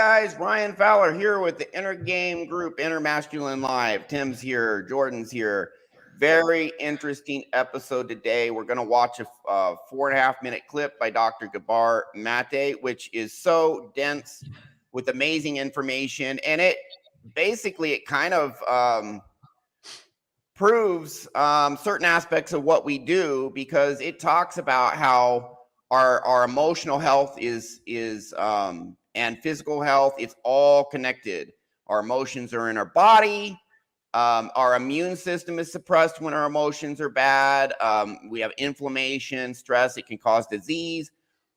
guys, Ryan Fowler here with the Inner Game Group, Inner Masculine Live. Tim's here, Jordan's here. Very interesting episode today. We're going to watch a 4.5-minute clip by Dr. Gabor Mate, which is so dense with amazing information. And it basically, kind of proves certain aspects of what we do, because it talks about how our emotional health is and physical health, it's all connected. Our emotions are in our body. Our immune system is suppressed when our emotions are bad. We have inflammation, stress. It can cause disease,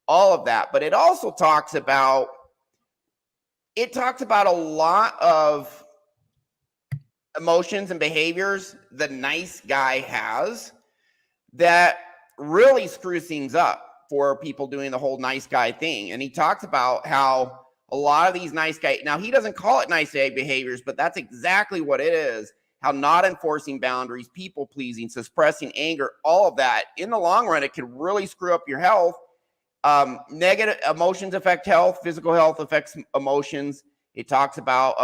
all of that. But it also talks about a lot of emotions and behaviors the nice guy has that really screws things up for people doing the whole nice guy thing. And he talks about how a lot of these nice guys, now he doesn't call it nice guy behaviors, but that's exactly what it is. How not enforcing boundaries, people pleasing, suppressing anger, all of that, in the long run, it can really screw up your health. Negative emotions affect health. Physical health affects emotions. It talks about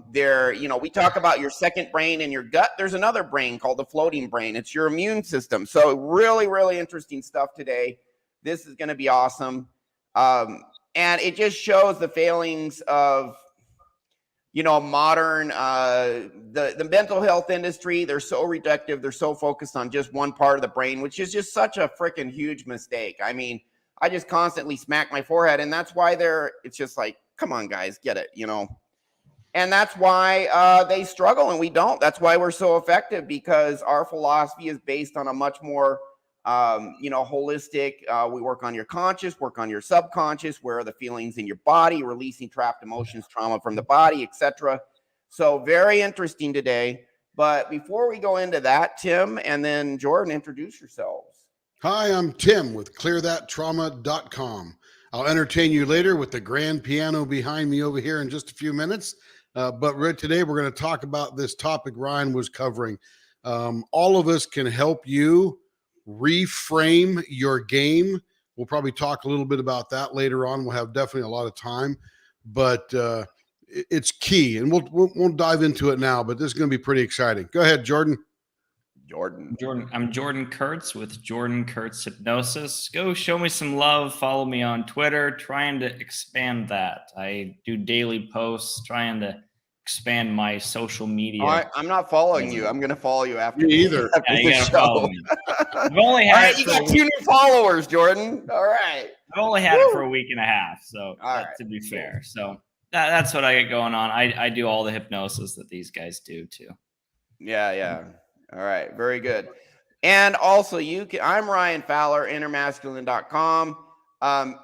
we talk about your second brain in your gut. There's another brain called the floating brain. It's your immune system. So really, really interesting stuff today. This is going to be awesome. And it just shows the failings of, modern, the mental health industry. They're so reductive. They're so focused on just one part of the brain, which is just such a freaking huge mistake. I mean, I just constantly smack my forehead, and that's why it's just like, come on, guys, get it, And that's why they struggle and we don't. That's why we're so effective, because our philosophy is based on a much more holistic. We work on your conscious, work on your subconscious. Where are the feelings in your body? Releasing trapped emotions, trauma from the body, etc. So very interesting today. But before we go into that, Tim and then Jordan, introduce yourselves. Hi, I'm Tim with clearthattrauma.com. I'll entertain you later with the grand piano behind me over here in just a few minutes. But right today, we're going to talk about this topic Ryan was covering. All of us can help you reframe your game. We'll probably talk a little bit about that later on. We'll have definitely a lot of time, but it's key, and we'll dive into it now, but this is going to be pretty exciting. Go ahead, Jordan. I'm Jordan Kurtz with Jordan Kurtz Hypnosis. Go show me some love. Follow me on Twitter, trying to expand that. I do daily posts, trying to expand my social media. I'm not following you. I'm going to follow you after. Me either. Yeah, you got to follow me. I've only had you got 2 new followers, Jordan. All right. I've only had it for a week and a half, so to be fair. So that's what I get going on. I do all the hypnosis that these guys do too. Yeah. All right. Very good. And also I'm Ryan Fowler, innermasculine.com.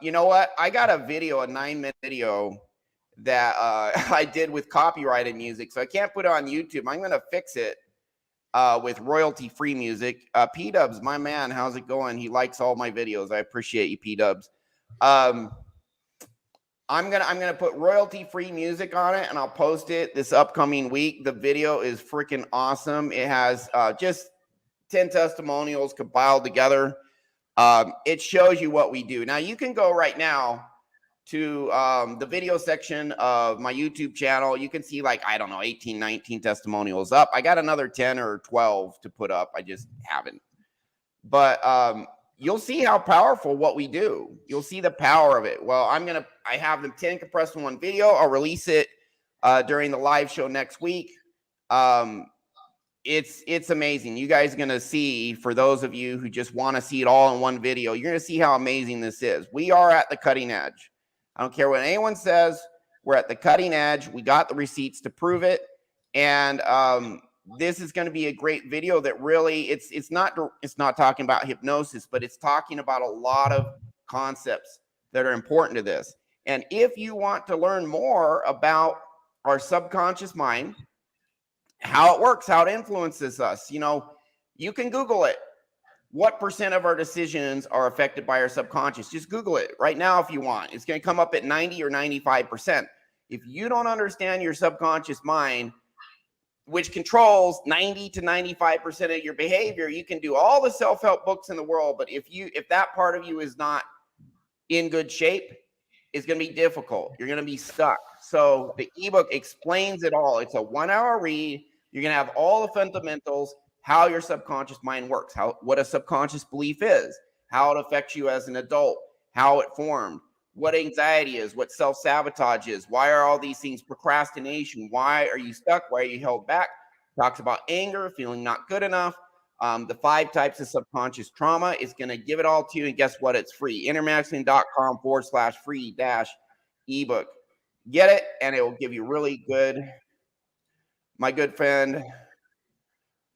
You know what? I got a 9-minute video that I did with copyrighted music, so I can't put it on YouTube. I'm going to fix it with royalty-free music. P-Dubs, my man, how's it going? He likes all my videos. I appreciate you, P-Dubs. I'm gonna put royalty-free music on it, and I'll post it this upcoming week. The video is freaking awesome. It has just 10 testimonials compiled together. It shows you what we do. Now you can go right now to the video section of my YouTube channel. You can see 18, 19 testimonials up. I got another 10 or 12 to put up. I just haven't. But you'll see how powerful what we do. You'll see the power of it. Well, I have them 10 compressed in one video. I'll release it during the live show next week. It's amazing. You guys are going to see, for those of you who just want to see it all in one video, you're going to see how amazing this is. We are at the cutting edge. I don't care what anyone says. We're at the cutting edge. We got the receipts to prove it. And this is going to be a great video that really, it's not talking about hypnosis, but it's talking about a lot of concepts that are important to this. And if you want to learn more about our subconscious mind, how it works, how it influences us, you can Google it. What % of our decisions are affected by our subconscious? Just Google it right now if you want. It's going to come up at 90 or 95%. If you don't understand your subconscious mind, which controls 90 to 95% of your behavior, you can do all the self-help books in the world, but if that part of you is not in good shape, it's going to be difficult. You're going to be stuck. So the ebook explains it all. It's a 1-hour read. You're going to have all the fundamentals, how your subconscious mind works, what a subconscious belief is, how it affects you as an adult, how it formed, what anxiety is, what self-sabotage is, why are all these things, procrastination, why are you stuck, why are you held back, talks about anger, feeling not good enough, the 5 types of subconscious trauma. Is going to give it all to you, and guess what? It's free. intermaxing.com/free-ebook. Get it, and it will give you really good. My good friend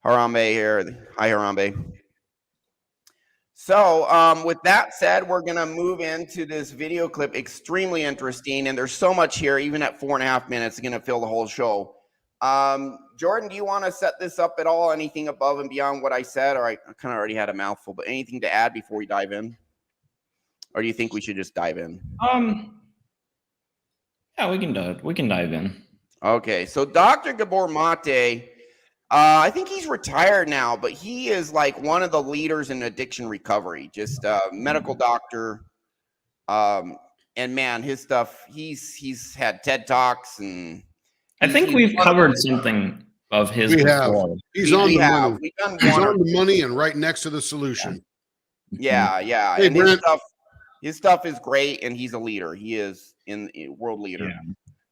Harambe here. Hi, Harambe. So with that said, we're going to move into this video clip. Extremely interesting, and there's so much here. Even at 4.5 minutes, it's going to fill the whole show. Jordan, do you want to set this up at all? Anything above and beyond what I said? Or I kind of already had a mouthful, but anything to add before we dive in? Or do you think we should just dive in? Yeah, we can dive in. Okay, so Dr. Gabor Mate, I think he's retired now, but he is like one of the leaders in addiction recovery, just a medical doctor. And man, his stuff, he's had TED Talks, and I think we've covered something of his We before. have. He's on the money. We've done He's one on the money and right next to the solution. Yeah. Hey, And Brent. his stuff is great, and he's a leader. He is a world leader. Yeah.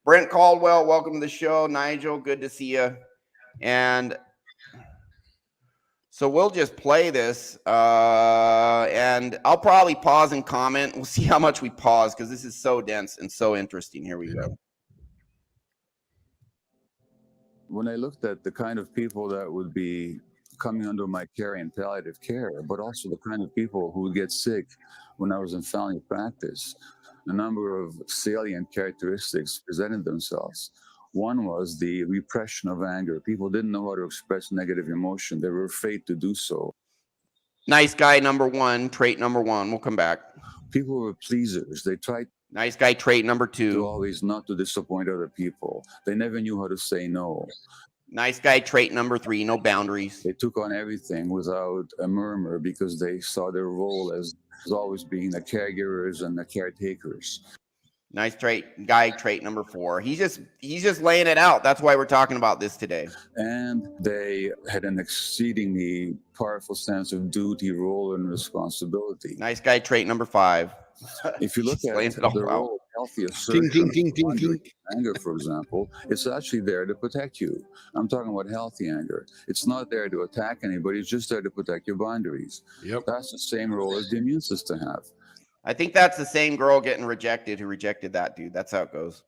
Brent Caldwell, welcome to the show. Nigel, good to see you. And so we'll just play this, and I'll probably pause and comment. We'll see how much we pause, because this is so dense and so interesting. Here we go. When I looked at the kind of people that would be coming under my care in palliative care, but also the kind of people who would get sick when I was in family practice, a number of salient characteristics presented themselves. One was the repression of anger. People didn't know how to express negative emotion. They were afraid to do so. Nice guy, number 1, trait number 1. We'll come back. People were pleasers. They tried Nice guy, trait number 2. to always not to disappoint other people. They never knew how to say no. Nice guy, trait number 3, no boundaries. They took on everything without a murmur because they saw their role as always being the caregivers and the caretakers. Nice trait, guy, trait number 4. He's just laying it out. That's why we're talking about this today. And they had an exceedingly powerful sense of duty, role, and responsibility. Nice guy, trait number 5. If you look at the role of healthy assertion, anger, for example, it's actually there to protect you. I'm talking about healthy anger. It's not there to attack anybody. It's just there to protect your boundaries. Yep. That's the same role as the immune system have. I think that's the same girl getting rejected who rejected that dude. That's how it goes.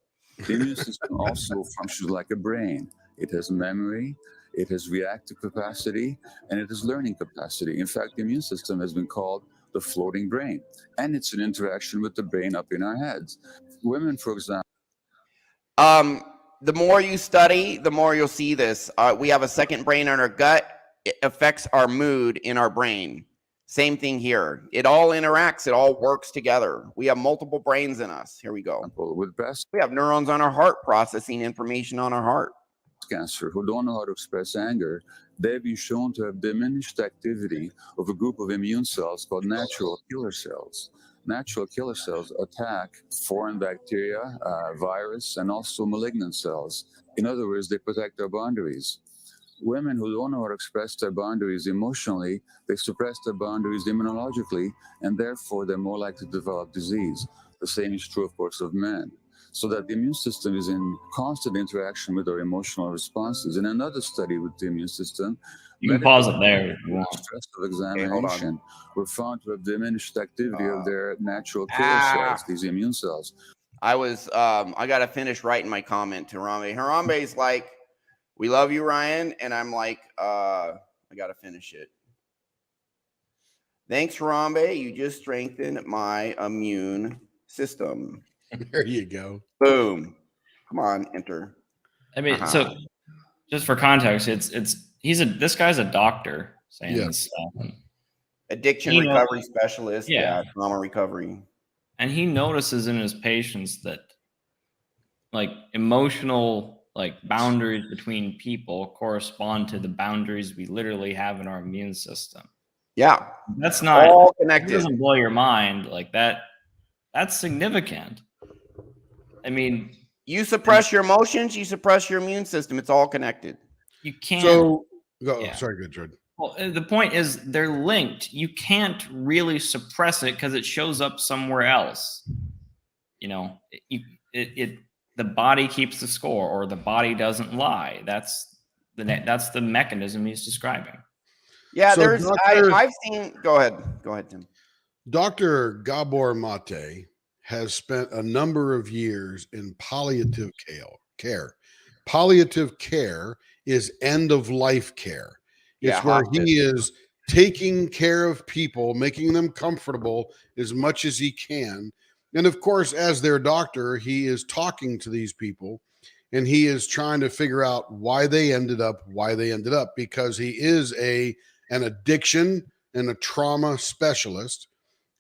The immune system also functions like a brain. It has memory, it has reactive capacity, and it has learning capacity. In fact, the immune system has been called the floating brain, and it's an interaction with the brain up in our heads. Women, for example. The more you study, the more you'll see this. We have a second brain in our gut. It affects our mood in our brain. Same thing here. It all interacts. It all works together. We have multiple brains in us. Here we go. With breast We have neurons on our heart processing information on our heart. cancer who don't know how to express anger, they've been shown to have diminished activity of a group of immune cells called natural killer cells. Natural killer cells attack foreign bacteria, virus, and also malignant cells. In other words, they protect our boundaries. Women who don't know how to express their boundaries emotionally, they suppress their boundaries immunologically, and therefore they're more likely to develop disease. The same is true, of course, of men. So that the immune system is in constant interaction with our emotional responses. In another study with the immune system, you can pause it there if you want. Stress of examination were found to have diminished activity of their natural killer cells, these immune cells. I got to finish writing my comment to Harambe. Harambe's like, we love you, Ryan. And I'm like, I got to finish it. Thanks, Harambe. You just strengthened my immune system. There you go. Boom. Come on, enter. I mean, so just for context, this guy's a doctor saying this stuff. Addiction recovery specialist. Yeah, trauma recovery. And he notices in his patients that like emotional boundaries between people correspond to the boundaries we literally have in our immune system. Yeah. That's not all connected. It doesn't blow your mind like that. That's significant. I mean, You suppress your emotions, you suppress your immune system. It's all connected. You can't. So, Yeah. Sorry, good, Jordan. Well, the point is they're linked. You can't really suppress it because it shows up somewhere else. You know, the body keeps the score, or the body doesn't lie. That's the mechanism he's describing. Yeah, So I've seen. Go ahead, Tim. Dr. Gabor Mate has spent a number of years in palliative care. Palliative care is end of life care. It's where he is taking care of people, making them comfortable as much as he can. And of course, as their doctor, he is talking to these people and he is trying to figure out why they ended up, because he is an addiction and a trauma specialist,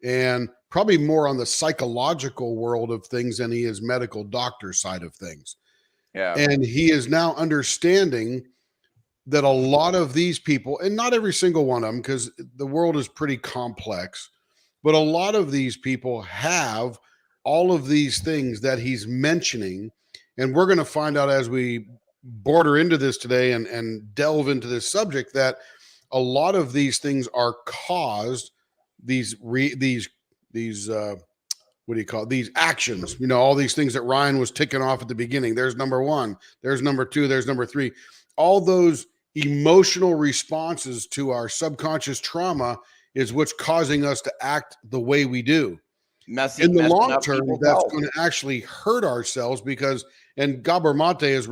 and probably more on the psychological world of things than he is medical doctor side of things. Yeah. And he is now understanding that a lot of these people, and not every single one of them, because the world is pretty complex, but a lot of these people have all of these things that he's mentioning. And we're going to find out as we border into this today and delve into this subject that a lot of these things are caused, these what do you call it? These actions, all these things that Ryan was ticking off at the beginning. There's number 1, there's number 2, there's number 3. All those emotional responses to our subconscious trauma is what's causing us to act the way we do. In the long term, that's going to actually hurt ourselves because, and Gabor Mate is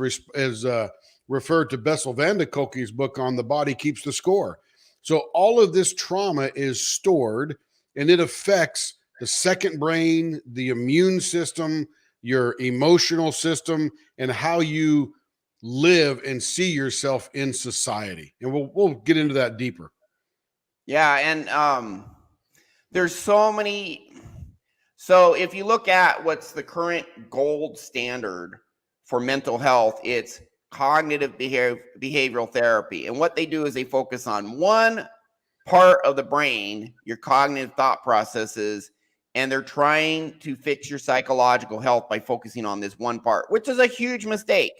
referred to Bessel van de Kolk's book on The Body Keeps the Score. So all of this trauma is stored and it affects the second brain, the immune system, your emotional system, and how you live and see yourself in society. And we'll get into that deeper. Yeah, and there's so many. So if you look at what's the current gold standard for mental health, it's cognitive behavioral therapy. And what they do is they focus on one part of the brain, your cognitive thought processes, and they're trying to fix your psychological health by focusing on this one part, which is a huge mistake.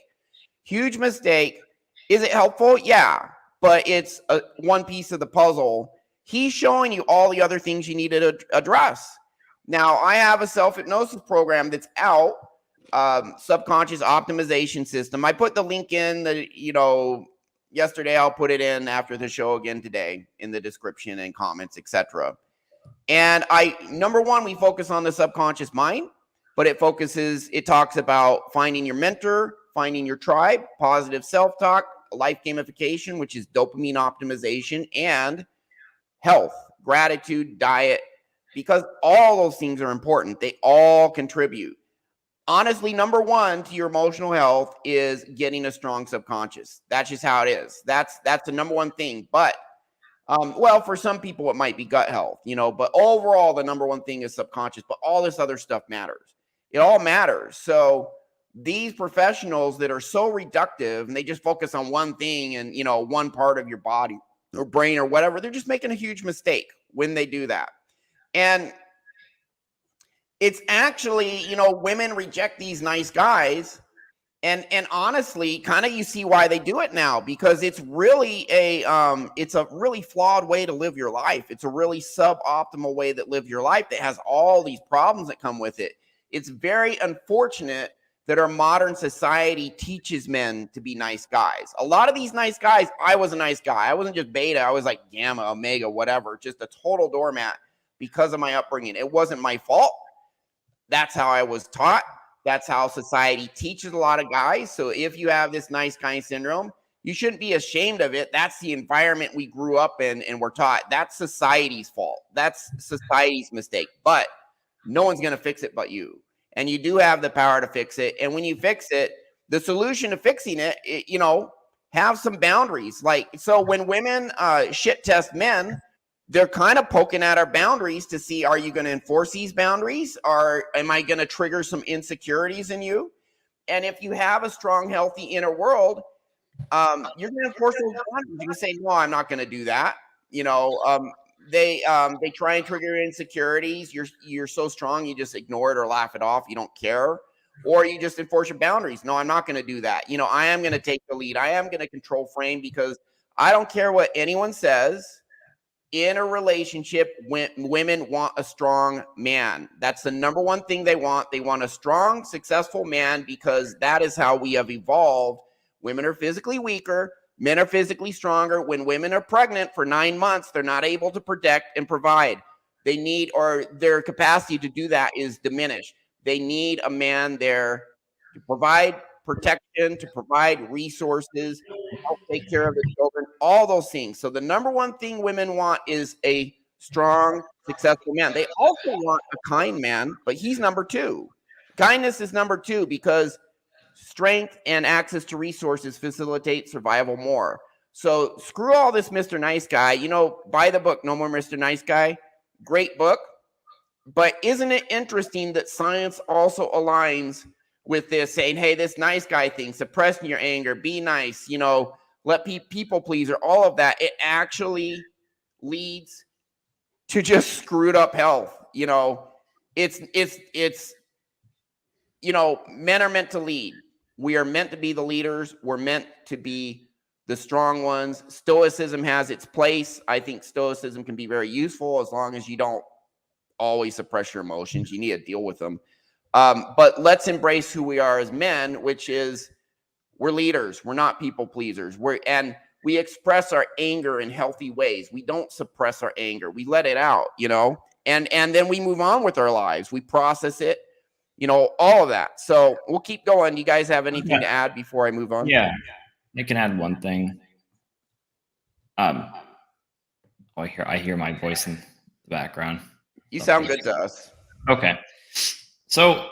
Huge mistake. Is it helpful? Yeah, but it's one piece of the puzzle. He's showing you all the other things you need to address. Now, I have a self-hypnosis program that's out, subconscious optimization system. I put the link in yesterday. I'll put it in after the show again today in the description and comments, etc. And number 1, we focus on the subconscious mind, but it talks about finding your mentor, finding your tribe, positive self-talk, life gamification, which is dopamine optimization, and health, gratitude, diet, because all those things are important. They all contribute. Honestly, number 1 to your emotional health is getting a strong subconscious. That's just how it is. That's the number 1 thing. But for some people it might be gut health, but overall the number 1 thing is subconscious, but all this other stuff matters. It all matters. So these professionals that are so reductive and they just focus on one thing and, one part of your body or brain or whatever, they're just making a huge mistake when they do that. And it's actually, women reject these nice guys. And honestly, kind of you see why they do it now, because it's really it's a really flawed way to live your life. It's a really suboptimal way to live your life that has all these problems that come with it. It's very unfortunate that our modern society teaches men to be nice guys. A lot of these nice guys, I was a nice guy. I wasn't just beta. I was like gamma, omega, whatever, just a total doormat because of my upbringing. It wasn't my fault. That's how I was taught. That's how society teaches a lot of guys. So if you have this nice guy syndrome, you shouldn't be ashamed of it. That's the environment we grew up in and we're taught. That's society's fault. That's society's mistake. But no one's going to fix it but you. And you do have the power to fix it. And when you fix it, the solution to fixing it, have some boundaries. So when women shit test men, they're kind of poking at our boundaries to see, are you going to enforce these boundaries? Or am I going to trigger some insecurities in you? And if you have a strong, healthy inner world, you're going to enforce those boundaries. You can say, no, I'm not going to do that. They try and trigger insecurities. You're so strong, you just ignore it or laugh it off. You don't care. Or you just enforce your boundaries. No, I'm not going to do that. You know, I am going to take the lead. I am going to control frame, because I don't care what anyone says. In a relationship, when women want a strong man. That's the number one thing they want. They want a strong, successful man, because that is how we have evolved. Women are physically weaker. Men are physically stronger. When women are pregnant for 9 months, they're not able to protect and provide. They need, or their capacity to do that is diminished. They need a man there to provide protection, to provide resources, to help take care of the children, all those things. So the number one thing women want is a strong, successful man. They also want a kind man, but he's number two. Kindness is number two, because strength and access to resources facilitate survival more. So screw all this Mr. Nice Guy. You know, buy the book, No More Mr. Nice Guy. Great book. But isn't it interesting that science also aligns with this, saying, hey, this nice guy thing, suppressing your anger, be nice, you know, let people pleaser, all of that, it actually leads to just screwed up health. You know, it's, you know, men are meant to lead. We are meant to be the leaders. We're meant to be the strong ones. Stoicism has its place. I think stoicism can be very useful as long as you don't always suppress your emotions. You need to deal with them. But let's embrace who we are as men, which is we're leaders. We're not people pleasers. And we express our anger in healthy ways. We don't suppress our anger. We let it out, you know, and then we move on with our lives. We process it, you know, all of that. So we'll keep going. You guys have anything to add before I move on? Yeah, I can add one thing. I hear my voice in the background. You sound good to us. Okay. So, oh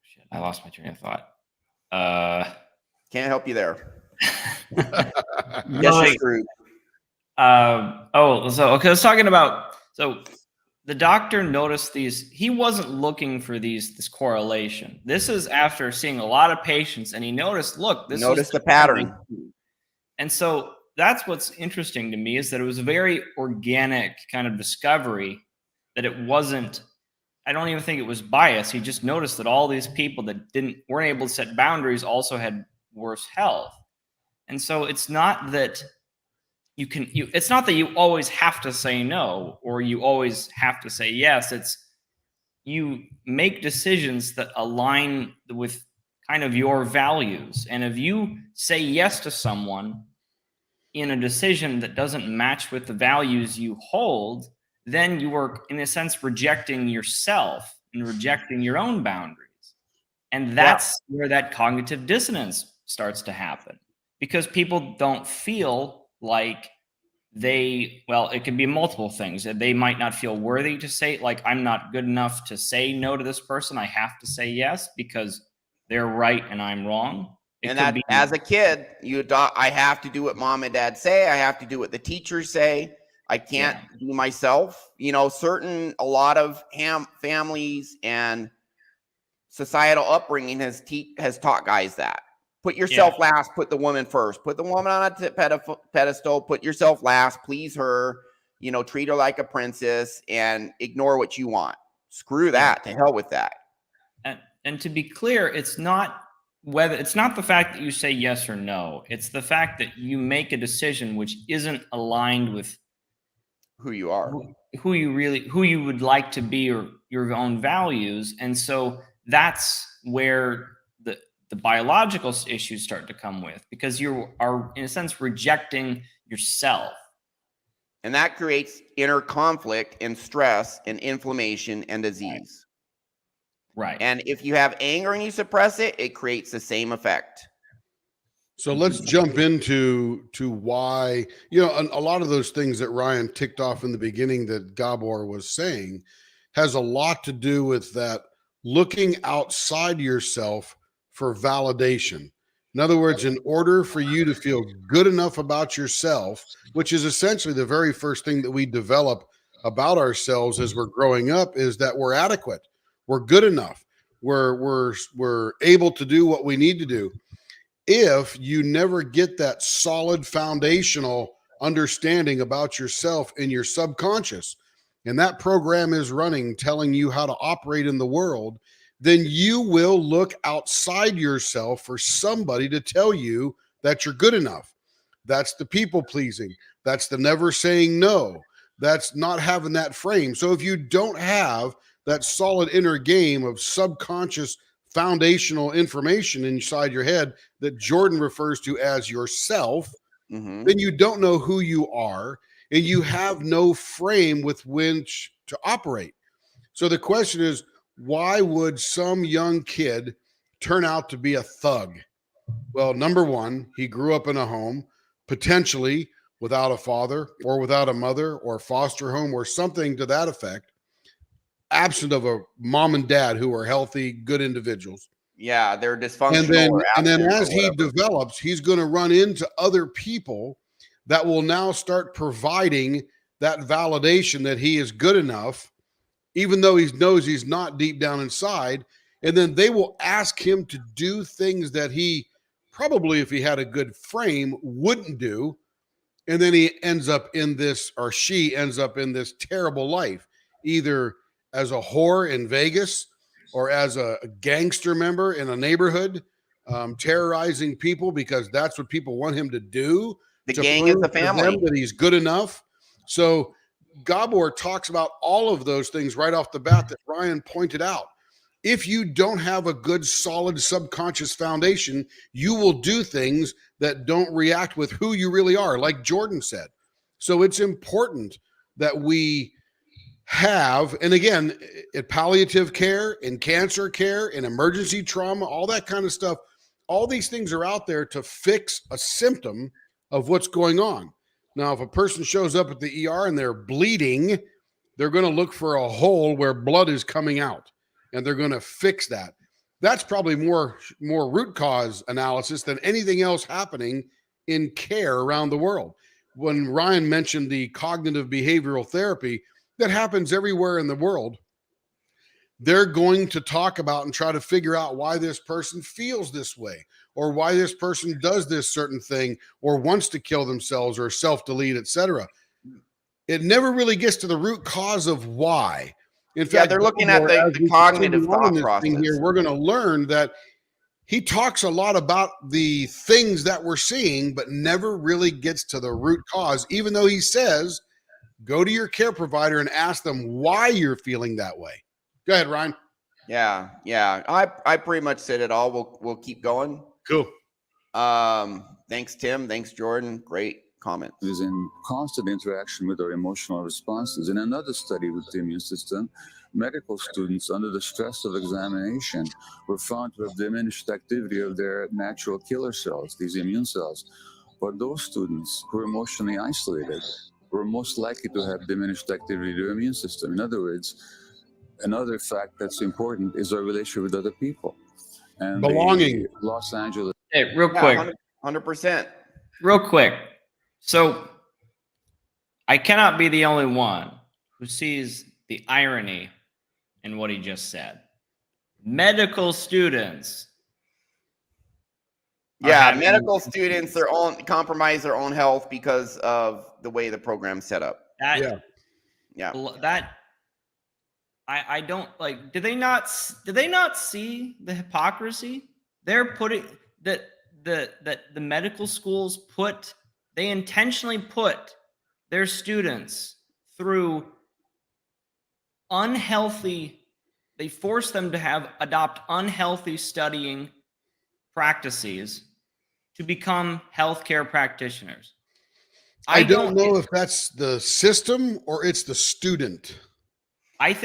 shit, I lost my train of thought. Can't help you there. Yes, you're screwed. Okay, I was talking about, so the doctor noticed these, he wasn't looking for this correlation. This is after seeing a lot of patients, and he noticed, look, this Notice the pattern. And so that's what's interesting to me, is that it was a very organic kind of discovery, that it wasn't, I don't even think it was bias. He just noticed that all these people that weren't able to set boundaries also had worse health. And so it's not that it's not that you always have to say no, or you always have to say yes. It's you make decisions that align with kind of your values. And if you say yes to someone in a decision that doesn't match with the values you hold, then you are, in a sense, rejecting yourself and rejecting your own boundaries. And that's where that cognitive dissonance starts to happen, because people don't feel like it can be multiple things. They might not feel worthy to say, like, I'm not good enough to say no to this person. I have to say yes because they're right and I'm wrong. And that, as a kid, I have to do what mom and dad say. I have to do what the teachers say. I can't do myself. You know, a lot of families and societal upbringing has taught guys that. Put yourself last, put the woman first. Put the woman on a pedestal, put yourself last, please her, you know, treat her like a princess and ignore what you want. Screw that, to hell with that. And to be clear, it's not the fact that you say yes or no. It's the fact that you make a decision which isn't aligned with who you are, who you would like to be, or your own values. And so that's where the biological issues start to come with, because you are, in a sense, rejecting yourself. And that creates inner conflict and stress and inflammation and disease. Right. And if you have anger and you suppress it, it creates the same effect. So let's jump into why, you know, a lot of those things that Ryan ticked off in the beginning that Gabor was saying has a lot to do with that looking outside yourself for validation. In other words, in order for you to feel good enough about yourself, which is essentially the very first thing that we develop about ourselves as we're growing up, is that we're adequate, we're good enough, we're able to do what we need to do. If you never get that solid foundational understanding about yourself in your subconscious, and that program is running, telling you how to operate in the world, then you will look outside yourself for somebody to tell you that you're good enough. That's the people pleasing. That's the never saying no. That's not having that frame. So if you don't have that solid inner game of subconscious foundational information inside your head that Jordan refers to as yourself, then you don't know who you are, and you have no frame with which to operate. So the question is, why would some young kid turn out to be a thug? Well, number one, he grew up in a home potentially without a father or without a mother or foster home or something to that effect, absent of a mom and dad who are healthy, good individuals. Yeah, they're dysfunctional. And then as he develops, he's going to run into other people that will now start providing that validation that he is good enough, even though he knows he's not deep down inside. And then they will ask him to do things that he probably, if he had a good frame, wouldn't do. And then he ends up in this, or she ends up in this terrible life, either as a whore in Vegas or as a gangster member in a neighborhood, terrorizing people because that's what people want him to do. The gang is the family. That he's good enough. So Gabor talks about all of those things right off the bat that Ryan pointed out. If you don't have a good, solid subconscious foundation, you will do things that don't react with who you really are, like Jordan said. So it's important that we have, and again, in palliative care, in cancer care, in emergency trauma, all that kind of stuff, all these things are out there to fix a symptom of what's going on. Now, if a person shows up at the ER and they're bleeding, they're going to look for a hole where blood is coming out, and they're going to fix that. That's probably more root cause analysis than anything else happening in care around the world. When Ryan mentioned the cognitive behavioral therapy that happens everywhere in the world, they're going to talk about and try to figure out why this person feels this way, or why this person does this certain thing, or wants to kill themselves or self-delete, etc. It never really gets to the root cause of why. In fact, they're looking at the cognitive thought process. Here, we're going to learn that he talks a lot about the things that we're seeing, but never really gets to the root cause, even though he says, go to your care provider and ask them why you're feeling that way. Go ahead, Ryan. Yeah. I pretty much said it all. We'll keep going. Cool. Thanks, Tim. Thanks, Jordan. Great comments. Is in constant interaction with our emotional responses. In another study with the immune system, medical students under the stress of examination were found to have diminished activity of their natural killer cells, these immune cells. But those students who were emotionally isolated were most likely to have diminished activity of their immune system. In other words, another fact that's important is our relationship with other people. And belonging. Los Angeles. Hey, real quick. 100%. Real quick. So I cannot be the only one who sees the irony in what he just said. Medical students. Yeah, medical students compromise their own health because of the way the program's set up. I don't like. Did they not see the hypocrisy? They're putting that the medical schools they intentionally put their students through unhealthy. They force them to adopt unhealthy studying practices to become healthcare practitioners. I don't know if that's the system or it's the student. I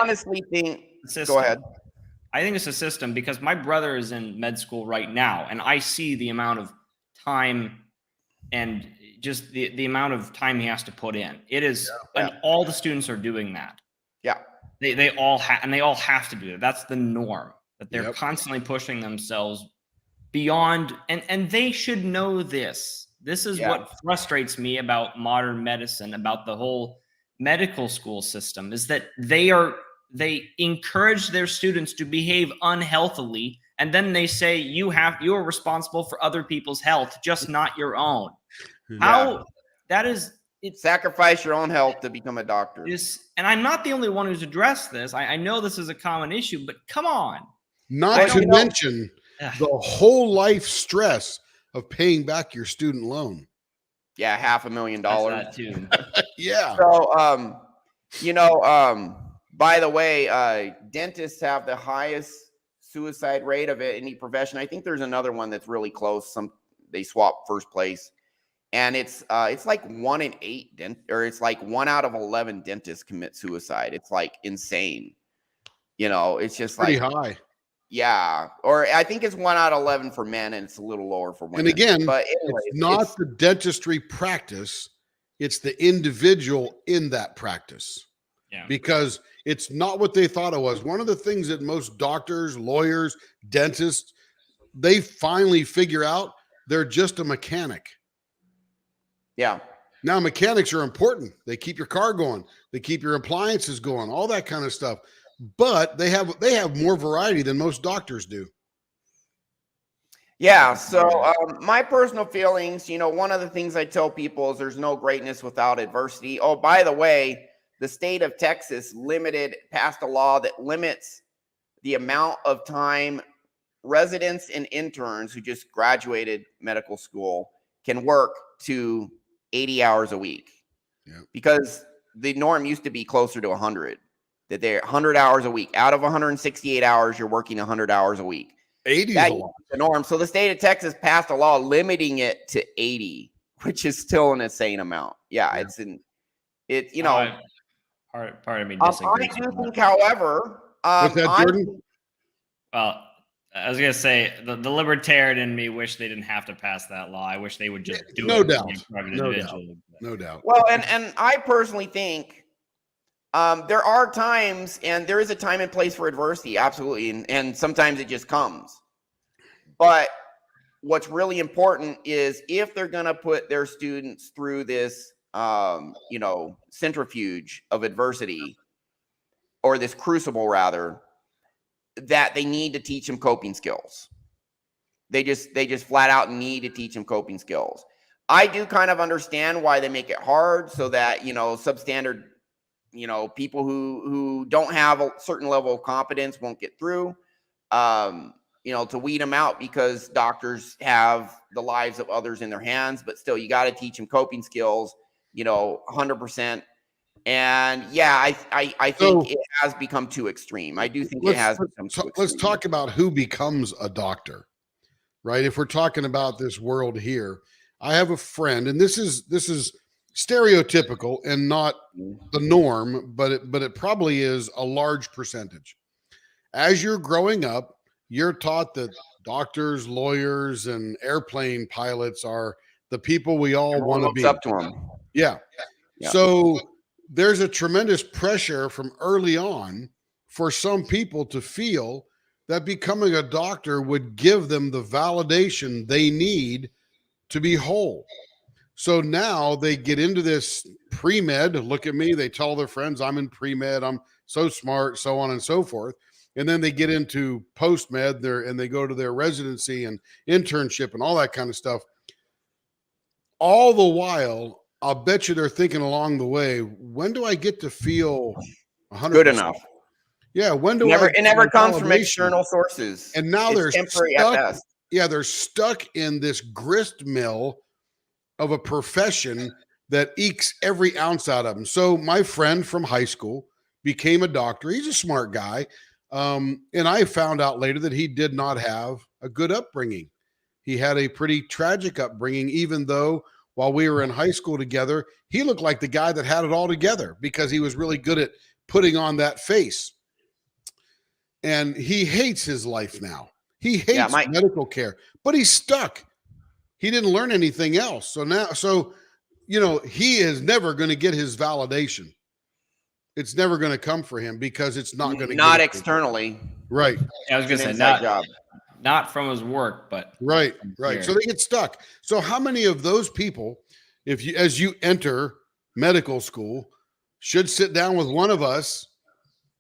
honestly think. Go ahead. I think it's a system because my brother is in med school right now, and I see the amount of time and just the amount of time he has to put in. It is, and all the students are doing that. Yeah, they all have to do it. That's the norm. That they're constantly pushing themselves beyond, and they should know this. This is what frustrates me about modern medicine, about the whole medical school system, is that they encourage their students to behave unhealthily, and then they say you're responsible for other people's health, just not your own. How that is Sacrifice your own health to become a doctor. And I'm not the only one who's addressed this. I know this is a common issue, but come on. Not to mention the whole life stress of paying back your student loan. Yeah, $500,000. That too. Yeah. So, by the way, dentists have the highest suicide rate of any profession. I think there's another one that's really close. They swap first place, and it's like 1 in 8 it's like 1 out of 11 dentists commit suicide. It's like insane. It's just pretty like high. Yeah, or I think it's 1 out of 11 for men, and it's a little lower for women. And again, but anyways, it's not the dentistry practice; it's the individual in that practice. Yeah. Because it's not what they thought it was. One of the things that most doctors, lawyers, dentists, they finally figure out, they're just a mechanic. Yeah. Now, mechanics are important. They keep your car going. They keep your appliances going, all that kind of stuff. But they have more variety than most doctors do. Yeah. So my personal feelings, one of the things I tell people is there's no greatness without adversity. Oh, by the way, the state of Texas passed a law that limits the amount of time residents and interns who just graduated medical school can work to 80 hours a week. Yeah. Because the norm used to be closer to 100, that they're 100 hours a week. Out of 168 hours, you're working 100 hours a week. 80 is That's a lot. The norm. So the state of Texas passed a law limiting it to 80, which is still an insane amount. Yeah. Part of me disagrees. I do think, however, what's that, Jordan? Well, I was gonna say the libertarian in me wish they didn't have to pass that law. I wish they would just do no it. Doubt. No doubt. Well, and I personally think there are times, and there is a time and place for adversity, absolutely, and sometimes it just comes. But what's really important is if they're gonna put their students through this centrifuge of adversity, or this crucible rather, that they need to teach them coping skills. They just flat out need to teach them coping skills. I do kind of understand why they make it hard, so that substandard people who don't have a certain level of competence won't get through, to weed them out, because doctors have the lives of others in their hands. But still, you got to teach them coping skills 100%. And yeah, I think it has become too extreme. I do think it has become too extreme. Let's talk about who becomes a doctor, right? If we're talking about this world here, I have a friend, and this is stereotypical and not the norm, but it probably is a large percentage. As you're growing up, you're taught that doctors, lawyers, and airplane pilots are the people we all want to be. Up to them. Yeah. So there's a tremendous pressure from early on for some people to feel that becoming a doctor would give them the validation they need to be whole. So now they get into this pre-med. Look at me. They tell their friends, I'm in pre-med. I'm so smart, so on and so forth. And then they get into post-med there, and they go to their residency and internship and all that kind of stuff. All the while, I'll bet you they're thinking along the way, when do I get to feel 100% good enough? Yeah, when do it never comes from external sources. And now they're temporary at best. Yeah, they're stuck in this grist mill of a profession that ekes every ounce out of them. So my friend from high school became a doctor. He's a smart guy. And I found out later that he did not have a good upbringing. He had a pretty tragic upbringing, even though while we were in high school together, he looked like the guy that had it all together because he was really good at putting on that face. And he hates his life now. He hates medical care, but he's stuck. He didn't learn anything else. So he is never going to get his validation. It's never going to come for him because it's not going to not externally. Right. I was going to say not from his work, but right. So they get stuck. So how many of those people, as you enter medical school, should sit down with one of us,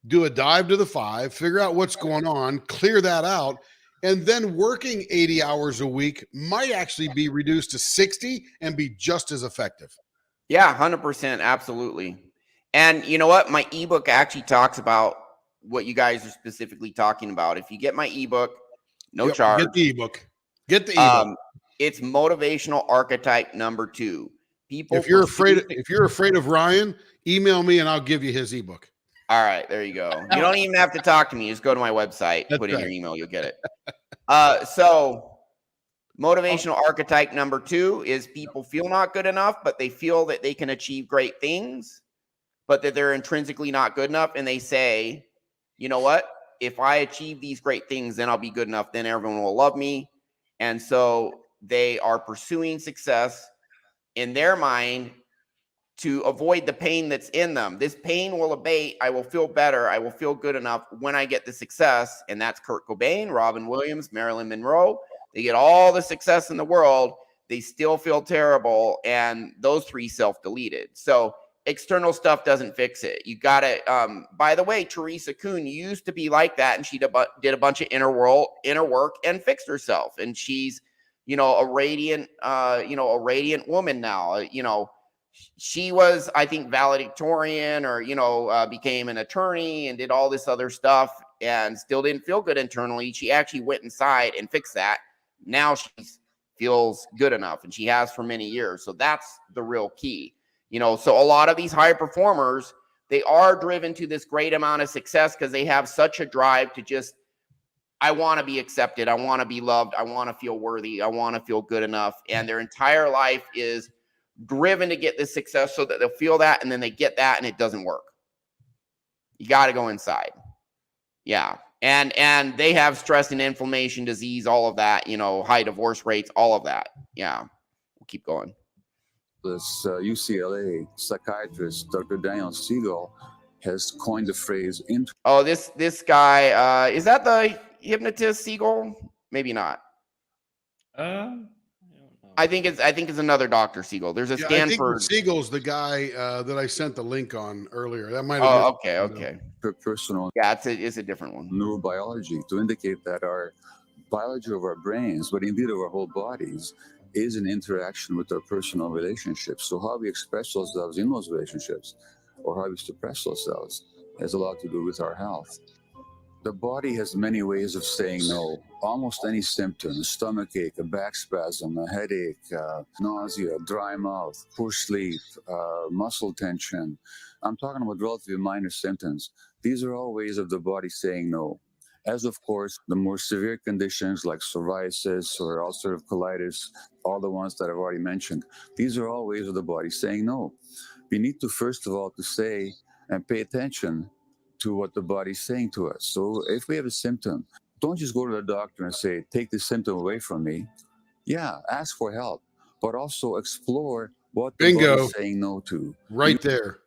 do a dive to the 5, figure out what's going on, clear that out, and then working 80 hours a week might actually be reduced to 60 and be just as effective. Yeah, 100%. Absolutely. And you know what? My ebook actually talks about what you guys are specifically talking about. If you get my ebook, no Yep. charge. Get the ebook. Get the ebook. It's motivational archetype number 2. People If you're pursue afraid of Ryan, email me and I'll give you his ebook. All right, there you go. You don't even have to talk to me. Just go to my website, That's put in right. your email, you'll get it. So motivational archetype number 2 is people feel not good enough, but they feel that they can achieve great things, but that they're intrinsically not good enough. And they say, you know what? If I achieve these great things, then I'll be good enough. Then everyone will love me. And so they are pursuing success in their mind to avoid the pain that's in them. This pain will abate. I will feel better. I will feel good enough when I get the success. And that's Kurt Cobain, Robin Williams, Marilyn Monroe. They get all the success in the world. They still feel terrible. And those 3 self-deleted. So external stuff doesn't fix it. You got to, by the way, Teresa Kuhn used to be like that. And she did a bunch of inner work and fixed herself. And she's, a radiant woman now, she was, I think, valedictorian or, became an attorney and did all this other stuff and still didn't feel good internally. She actually went inside and fixed that. Now she feels good enough, and she has for many years. So that's the real key. So a lot of these high performers, they are driven to this great amount of success because they have such a drive to just, I want to be accepted. I want to be loved. I want to feel worthy. I want to feel good enough. And their entire life is driven to get this success so that they'll feel that, and then they get that and it doesn't work. You got to go inside. Yeah. And they have stress and inflammation disease, all of that, high divorce rates, all of that. Yeah. We'll keep going. This UCLA psychiatrist, Dr. Daniel Siegel, has coined the phrase Oh, this guy, is that the hypnotist Siegel? Maybe not. I think it's another Dr. Siegel. There's a Stanford. I think Siegel's the guy that I sent the link on earlier. That might have. Oh, okay. Personal. Yeah, it's a different one. Neurobiology to indicate that our biology of our brains, but indeed of our whole bodies, is an interaction with our personal relationships. So how we express ourselves in those relationships, or how we suppress ourselves, has a lot to do with our health. The body has many ways of saying no. Almost any symptom, a stomachache, a back spasm, a headache, nausea, dry mouth, poor sleep, muscle tension. I'm talking about relatively minor symptoms. These are all ways of the body saying no. As of course, the more severe conditions like psoriasis or ulcerative colitis, all the ones that I've already mentioned, these are all ways of the body saying no. We need to, first of all, to say and pay attention to what the body's saying to us. So if we have a symptom, don't just go to the doctor and say, take this symptom away from me. Yeah, ask for help, but also explore what the body's saying no to. Right there.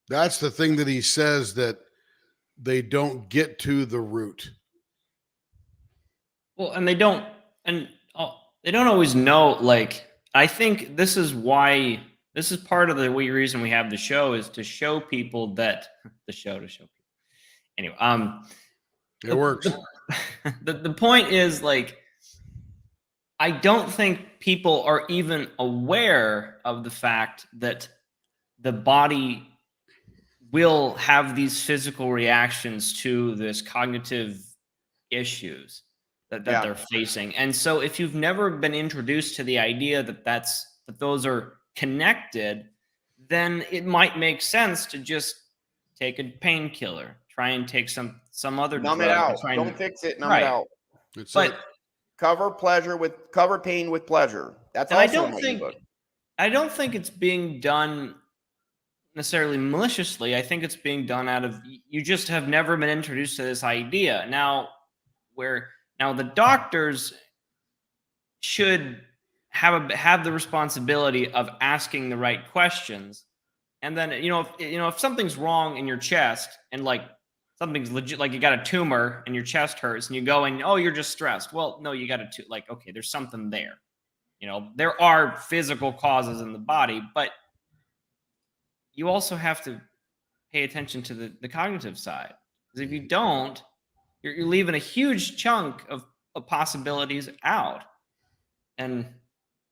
That's the thing that he says, that they don't get to the root. Well, and they don't always know. Like, I think this is part of the reason we have the show, is to show people that anyway, it works. The point is, like, I don't think people are even aware of the fact that the body will have these physical reactions to this cognitive issues that they're facing. And so if you've never been introduced to the idea that those are connected, then it might make sense to just take a painkiller, try and take some other numb drug. It out. Don't fix it. Numb it out. But cover pain with pleasure. That's also I don't think it's being done necessarily maliciously. I think it's being done out of, you just have never been introduced to this idea. Now the doctors should have the responsibility of asking the right questions. And then, if something's wrong in your chest, and like something's legit, like you got a tumor and your chest hurts, and you go and, oh, you're just stressed. Well, no, you got okay, there's something there. There are physical causes in the body, but you also have to pay attention to the cognitive side. Because if you don't, you're leaving a huge chunk of possibilities out. And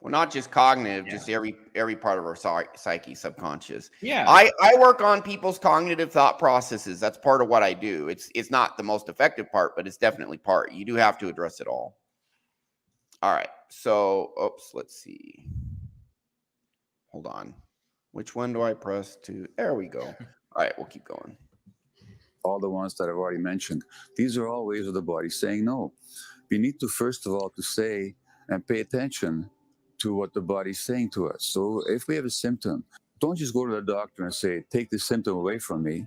Well, not just cognitive, Yeah. just every part of our psyche, subconscious. Yeah. I work on people's cognitive thought processes. That's part of what I do. It's not the most effective part, but it's definitely part. You do have to address it all. All right. So, oops, let's see. Hold on. Which one do I press to? There we go. All right, we'll keep going. All the ones that I've already mentioned. These are all ways of the body saying no. We need to, first of all, to say and pay attention to what the body's saying to us. So if we have a symptom, don't just go to the doctor and say, take the symptom away from me.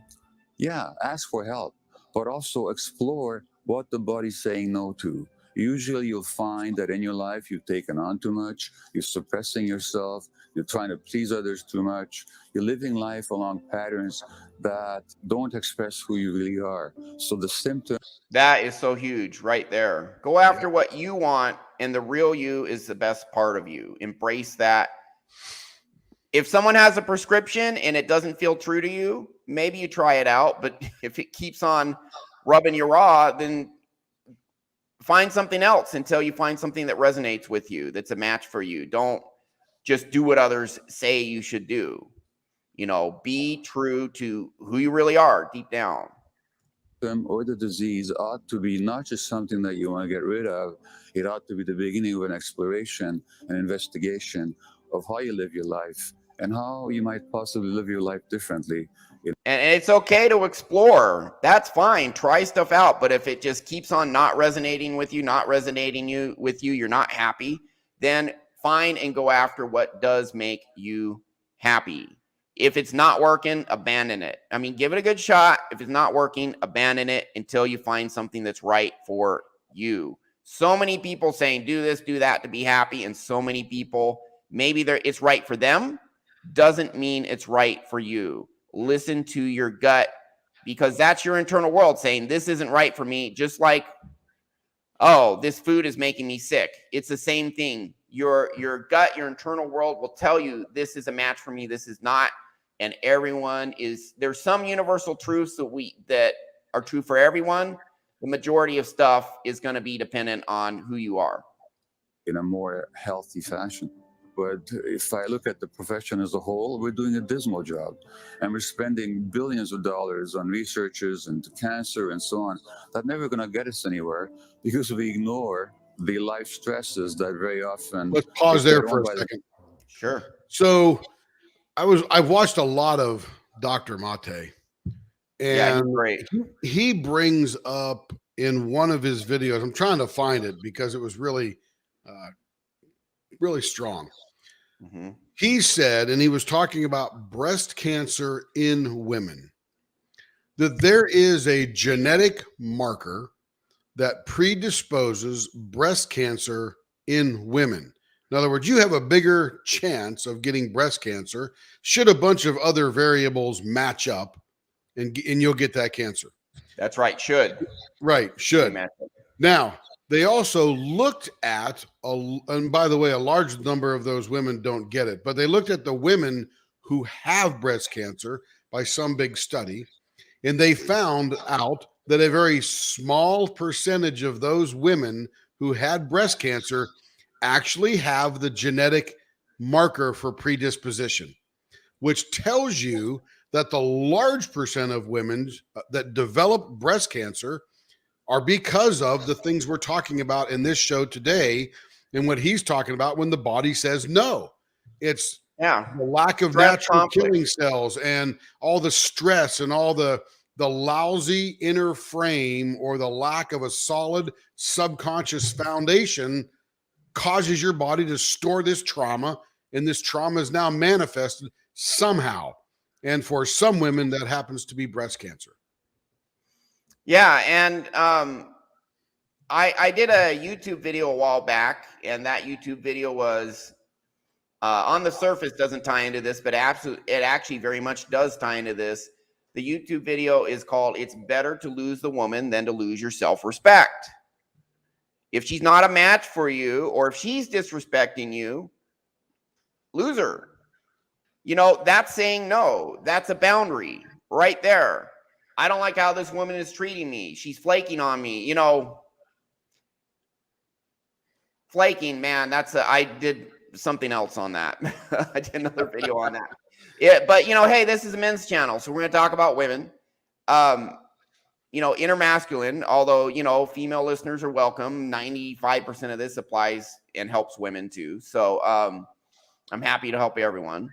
Yeah, ask for help, but also explore what the body's saying no to. Usually you'll find that in your life you've taken on too much, you're suppressing yourself, you're trying to please others too much, you're living life along patterns that don't express who you really are. So the symptom. That is so huge right there. Go after what you want, and the real you is the best part of you. Embrace that. If someone has a prescription and it doesn't feel true to you, maybe you try it out. But if it keeps on rubbing you raw, then find something else until you find something that resonates with you, that's a match for you. Don't just do what others say you should do. You know, be true to who you really are deep down. Or the disease ought to be not just something that you want to get rid of. It ought to be the beginning of an exploration, an investigation of how you live your life and how you might possibly live your life differently. And it's okay to explore. That's fine. Try stuff out. But if it just keeps on not resonating with you, you're not happy, then find and go after what does make you happy. If it's not working, abandon it. I mean, give it a good shot. If it's not working, abandon it until you find something that's right for you. So many people saying, do this, do that to be happy. And so many people, maybe it's right for them, doesn't mean it's right for you. Listen to your gut, because that's your internal world saying, this isn't right for me. Just like, oh, this food is making me sick. It's the same thing. Your gut, your internal world will tell you, this is a match for me, this is not. And there's some universal truths that are true for everyone. The majority of stuff is going to be dependent on who you are. In a more healthy fashion. But if I look at the profession as a whole, we're doing a dismal job. And we're spending billions of dollars on researchers and cancer and so on. That's never going to get us anywhere because we ignore the life stresses that very often. Let's pause there for a second. Sure. So I've watched a lot of Dr. Mate. And he's great. He brings up in one of his videos, I'm trying to find it because it was really, really strong. Mm-hmm. He said, and he was talking about breast cancer in women, that there is a genetic marker that predisposes breast cancer in women. In other words, you have a bigger chance of getting breast cancer should a bunch of other variables match up, and you'll get that cancer. That's right. Should. Right. Should. Now, they also looked at, and by the way, a large number of those women don't get it, but they looked at the women who have breast cancer by some big study, and they found out that a very small percentage of those women who had breast cancer actually have the genetic marker for predisposition, which tells you that the large percent of women that develop breast cancer are because of the things we're talking about in this show today and what he's talking about when the body says no. It's the lack of natural killing cells and all the stress and all the lousy inner frame or the lack of a solid subconscious foundation causes your body to store this trauma, and this trauma is now manifested somehow. And for some women, that happens to be breast cancer. Yeah, and I did a YouTube video a while back, and that YouTube video was on the surface doesn't tie into this, but it actually very much does tie into this. The YouTube video is called "It's Better to Lose the Woman Than to Lose Your Self-Respect." If she's not a match for you, or if she's disrespecting you, lose her. You know, that's saying no. That's a boundary right there. I don't like how this woman is treating me. She's flaking on me. You know, flaking, man, that's something else on that. I did another video on that. Yeah, but hey, this is a men's channel, so we're going to talk about women. Inner masculine, although, female listeners are welcome. 95% of this applies and helps women too. So I'm happy to help everyone.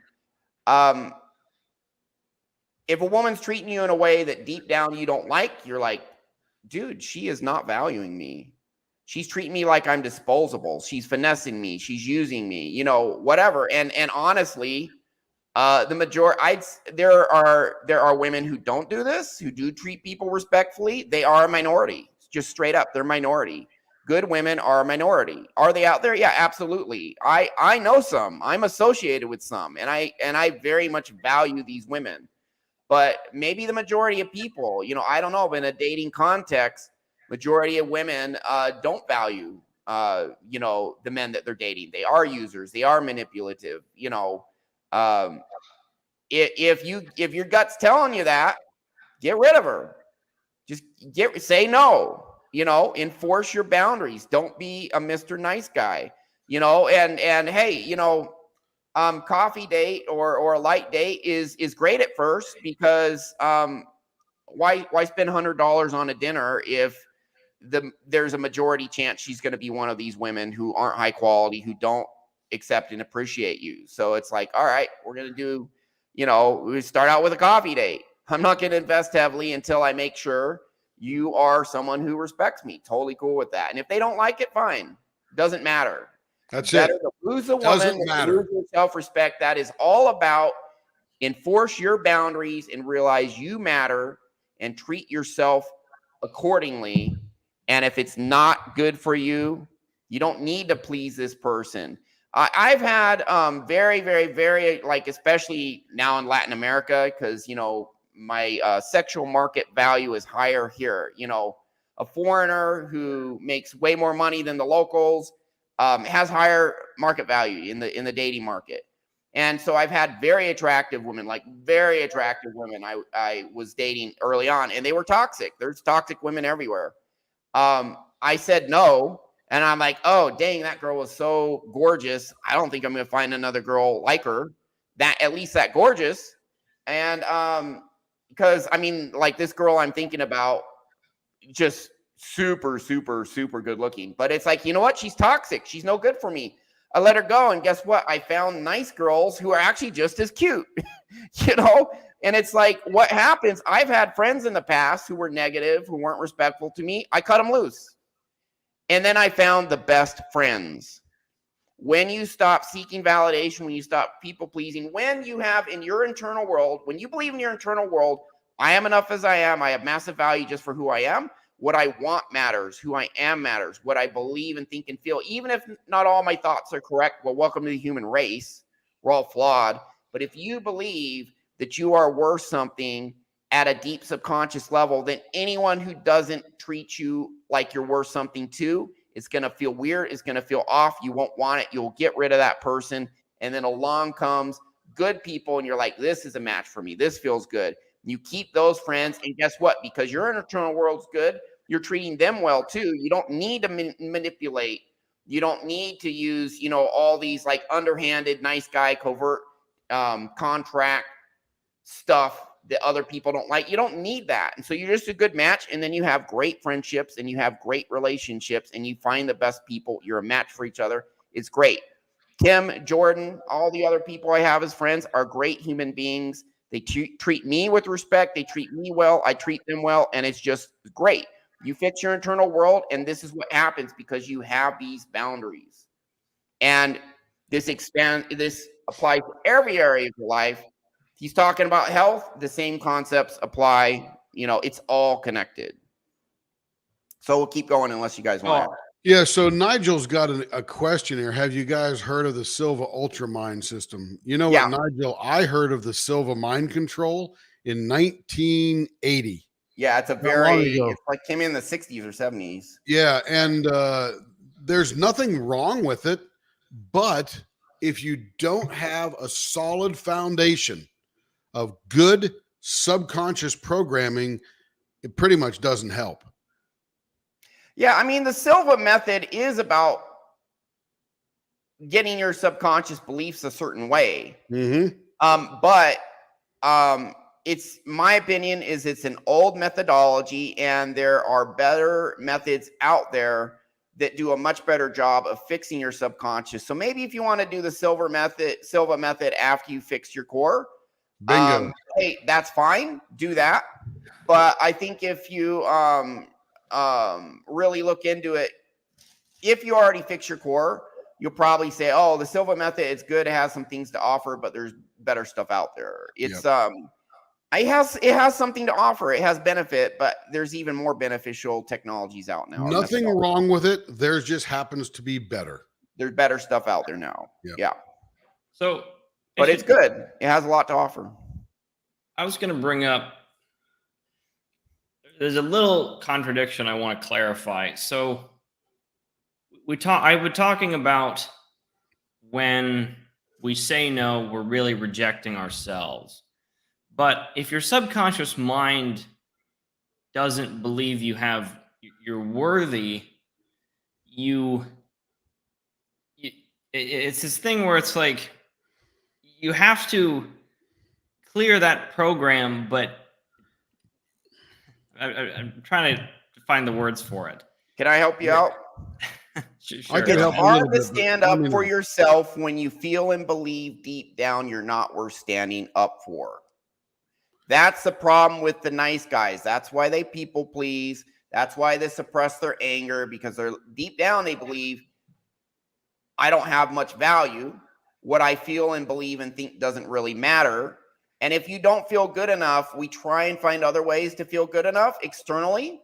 If a woman's treating you in a way that deep down you don't like, you're like, dude, she is not valuing me. She's treating me like I'm disposable. She's finessing me. She's using me, whatever. And honestly, the majority, there are women who don't do this, who do treat people respectfully. They are a minority, just straight up. They're minority. Good women are a minority. Are they out there? Yeah, absolutely. I know some. I'm associated with some, and I very much value these women. But maybe the majority of people, I don't know, but in a dating context, majority of women don't value, the men that they're dating. They are users. They are manipulative. If your gut's telling you that, get rid of her. Just say no. Enforce your boundaries. Don't be a Mr. Nice Guy. And hey, coffee date or a light date is great at first, because why spend $100 on a dinner if there's a majority chance she's going to be one of these women who aren't high quality, who don't accept and appreciate you. So it's like, all right, we're going to do, we start out with a coffee date. I'm not going to invest heavily until I make sure you are someone who respects me. Totally cool with that. And if they don't like it, fine. Doesn't matter. That's better it. to lose a woman Doesn't than matter. lose your self-respect. That is all about enforce your boundaries and realize you matter and treat yourself accordingly. And if it's not good for you, you don't need to please this person. I've had very, very, very, especially now in Latin America, because, my sexual market value is higher here. A foreigner who makes way more money than the locals has higher market value in the dating market. And so I've had very attractive women I was dating early on, and they were toxic. There's toxic women everywhere. I said no. And I'm like, oh, dang, that girl was so gorgeous. I don't think I'm going to find another girl like her, at least that gorgeous. And because, this girl I'm thinking about, just super, super, super good looking. But it's like, you know what? She's toxic. She's no good for me. I let her go. And guess what? I found nice girls who are actually just as cute, And it's like, what happens? I've had friends in the past who were negative, who weren't respectful to me. I cut them loose. And then I found the best friends. When you stop seeking validation, when you stop people pleasing, when you have in your internal world, when you believe in your internal world, I am enough as I am. I have massive value just for who I am. What I want matters. Who I am matters. What I believe and think and feel, even if not all my thoughts are correct. Well, welcome to the human race. We're all flawed. But if you believe that you are worth something at a deep subconscious level, then anyone who doesn't treat you like you're worth something too, it's going to feel weird. It's going to feel off. You won't want it. You'll get rid of that person. And then along comes good people. And you're like, this is a match for me. This feels good. You keep those friends. And guess what? Because your internal world's good, you're treating them well too. You don't need to manipulate. You don't need to use, all these underhanded, nice guy, covert contract stuff that other people don't like. You don't need that. And so you're just a good match. And then you have great friendships and you have great relationships and you find the best people. You're a match for each other. It's great. Kim, Jordan, all the other people I have as friends are great human beings. They treat me with respect. They treat me well. I treat them well. And it's just great. You fix your internal world. And this is what happens because you have these boundaries. And this applies to every area of your life. He's talking about health. The same concepts apply. It's all connected. So we'll keep going unless you guys want to. Yeah. So Nigel's got a question here. Have you guys heard of the Silva Ultra Mind System? You know what, Nigel? I heard of the Silva Mind Control in 1980. Yeah, it's came in the 60s or 70s. Yeah. And there's nothing wrong with it. But if you don't have a solid foundation of good subconscious programming, it pretty much doesn't help. Yeah, the Silva method is about getting your subconscious beliefs a certain way. Mm-hmm. But it's my opinion is it's an old methodology, and there are better methods out there that do a much better job of fixing your subconscious. So maybe if you want to do the Silva method after you fix your core, Bingo. hey, that's fine. Do that. But I think if you really look into it, if you already fix your core, you'll probably say, oh, the Silva method, it's good. It has some things to offer, but there's better stuff out there. It's it has something to offer. It has benefit, but there's even more beneficial technologies out now. Nothing wrong with it. Theirs just happens to be better. There's better stuff out there now. Yep. Yeah. So, but it's good. It has a lot to offer. I was going to bring up, there's a little contradiction I want to clarify. So I was talking about when we say no, we're really rejecting ourselves. But if your subconscious mind doesn't believe you're worthy, it's this thing where it's like you have to clear that program, but I'm trying to find the words for it. Can I help you out? Sure. It's hard to stand up for yourself when you feel and believe deep down you're not worth standing up for. That's the problem with the nice guys. That's why they people please. That's why they suppress their anger, because they're deep down, they believe I don't have much value. What I feel and believe and think doesn't really matter. And if you don't feel good enough, we try and find other ways to feel good enough externally.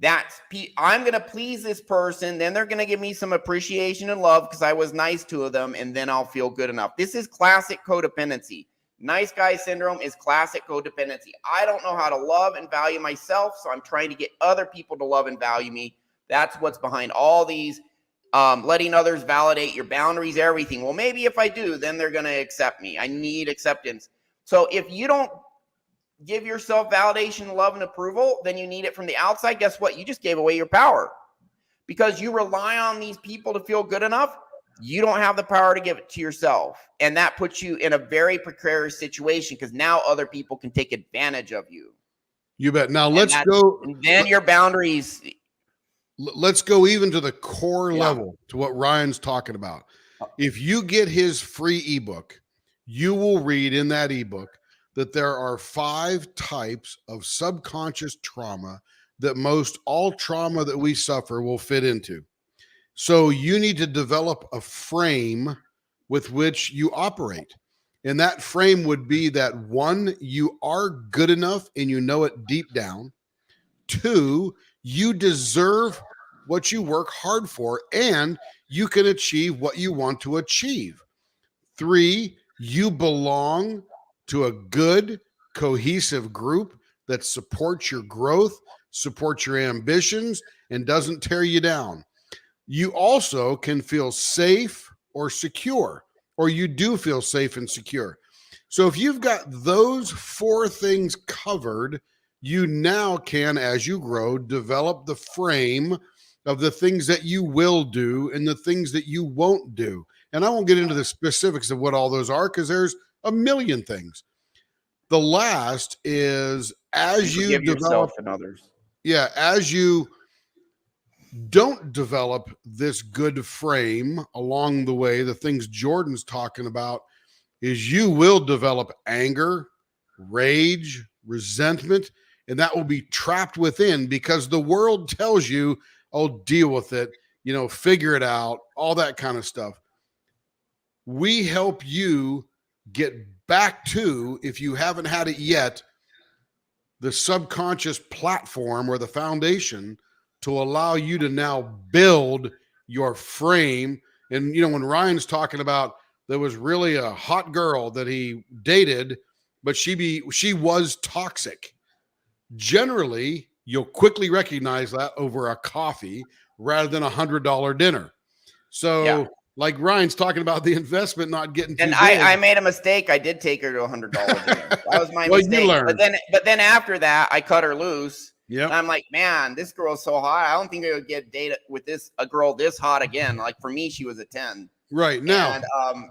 I'm going to please this person. Then they're going to give me some appreciation and love because I was nice to them. And then I'll feel good enough. This is classic codependency. Nice guy syndrome is classic codependency. I don't know how to love and value myself, so I'm trying to get other people to love and value me. That's what's behind all these letting others validate your boundaries, everything. Well, maybe if I do, then they're going to accept me. I need acceptance. So if you don't give yourself validation, love, and approval, then you need it from the outside. Guess what? You just gave away your power because you rely on these people to feel good enough. You don't have the power to give it to yourself. And that puts you in a very precarious situation because now other people can take advantage of you. You bet. Now let's go. And then your boundaries. Let's go even to the core level, to what Ryan's talking about. If you get his free ebook, you will read in that ebook that there are 5 types of subconscious trauma that most all trauma that we suffer will fit into. So you need to develop a frame with which you operate. And that frame would be that 1, you are good enough and you know it deep down. 2, you deserve what you work hard for and you can achieve what you want to achieve. 3, you belong to a good, cohesive group that supports your growth, supports your ambitions, and doesn't tear you down. You also can feel safe or secure, or you do feel safe and secure. So if you've got those 4 things covered, you now can, as you grow, develop the frame of the things that you will do and the things that you won't do. And I won't get into the specifics of what all those are because there's a million things. The last is as you develop yourself and others. Yeah, as you don't develop this good frame along the way, the things Jordan's talking about is you will develop anger, rage, resentment, and that will be trapped within because the world tells you, oh, deal with it, figure it out, all that kind of stuff. We help you get back to, if you haven't had it yet, the subconscious platform or the foundation to allow you to now build your frame. And, when Ryan's talking about there was really a hot girl that he dated, but she was toxic. Generally, you'll quickly recognize that over a coffee rather than $100 dinner. So like Ryan's talking about the investment not getting too and big. I made a mistake. I did take her to $100 dinner. That was my mistake. You learned. But then after that, I cut her loose. Yeah. And I'm like, man, this girl's so hot. I don't think I would get date with a girl this hot again. Like for me, she was a 10. Right now, And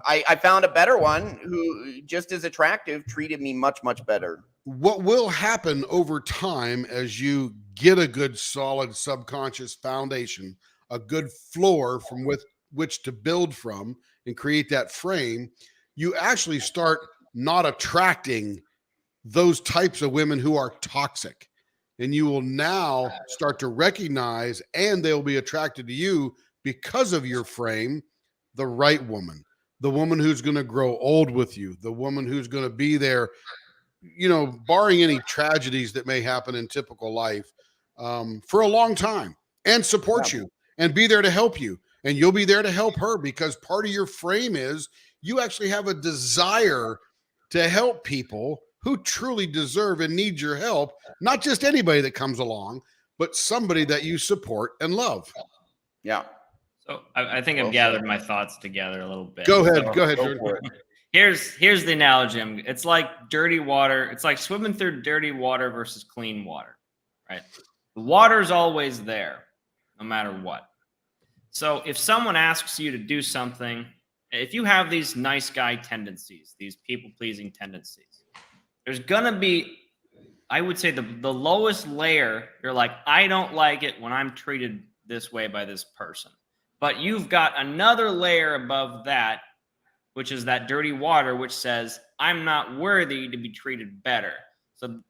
I found a better one who just as attractive, treated me much, much better. what will happen over time as you get a good solid subconscious foundation, a good floor from which to build from and create that frame, you actually start not attracting those types of women who are toxic. And you will now start to recognize, and they'll be attracted to you because of your frame, the right woman, the woman who's going to grow old with you, the woman who's going to be there, barring any tragedies that may happen in typical life, for a long time, and support Yeah. you and be there to help you. And you'll be there to help her, because part of your frame is you actually have a desire to help people who truly deserve and need your help, not just anybody that comes along, but somebody that you support and love. Yeah. So I think Well I've gathered said. my thoughts together a little bit. Go ahead. So Go ahead, Go Jordan. for it. here's the analogy. It's like dirty water. It's like swimming through dirty water versus clean water, right? The water's always there, no matter what. So if someone asks you to do something, if you have these nice guy tendencies, these people-pleasing tendencies, there's gonna be, I would say, the lowest layer. You're like, I don't like it when I'm treated this way by this person. But you've got another layer above that, which is that dirty water, which says, I'm not worthy to be treated better. So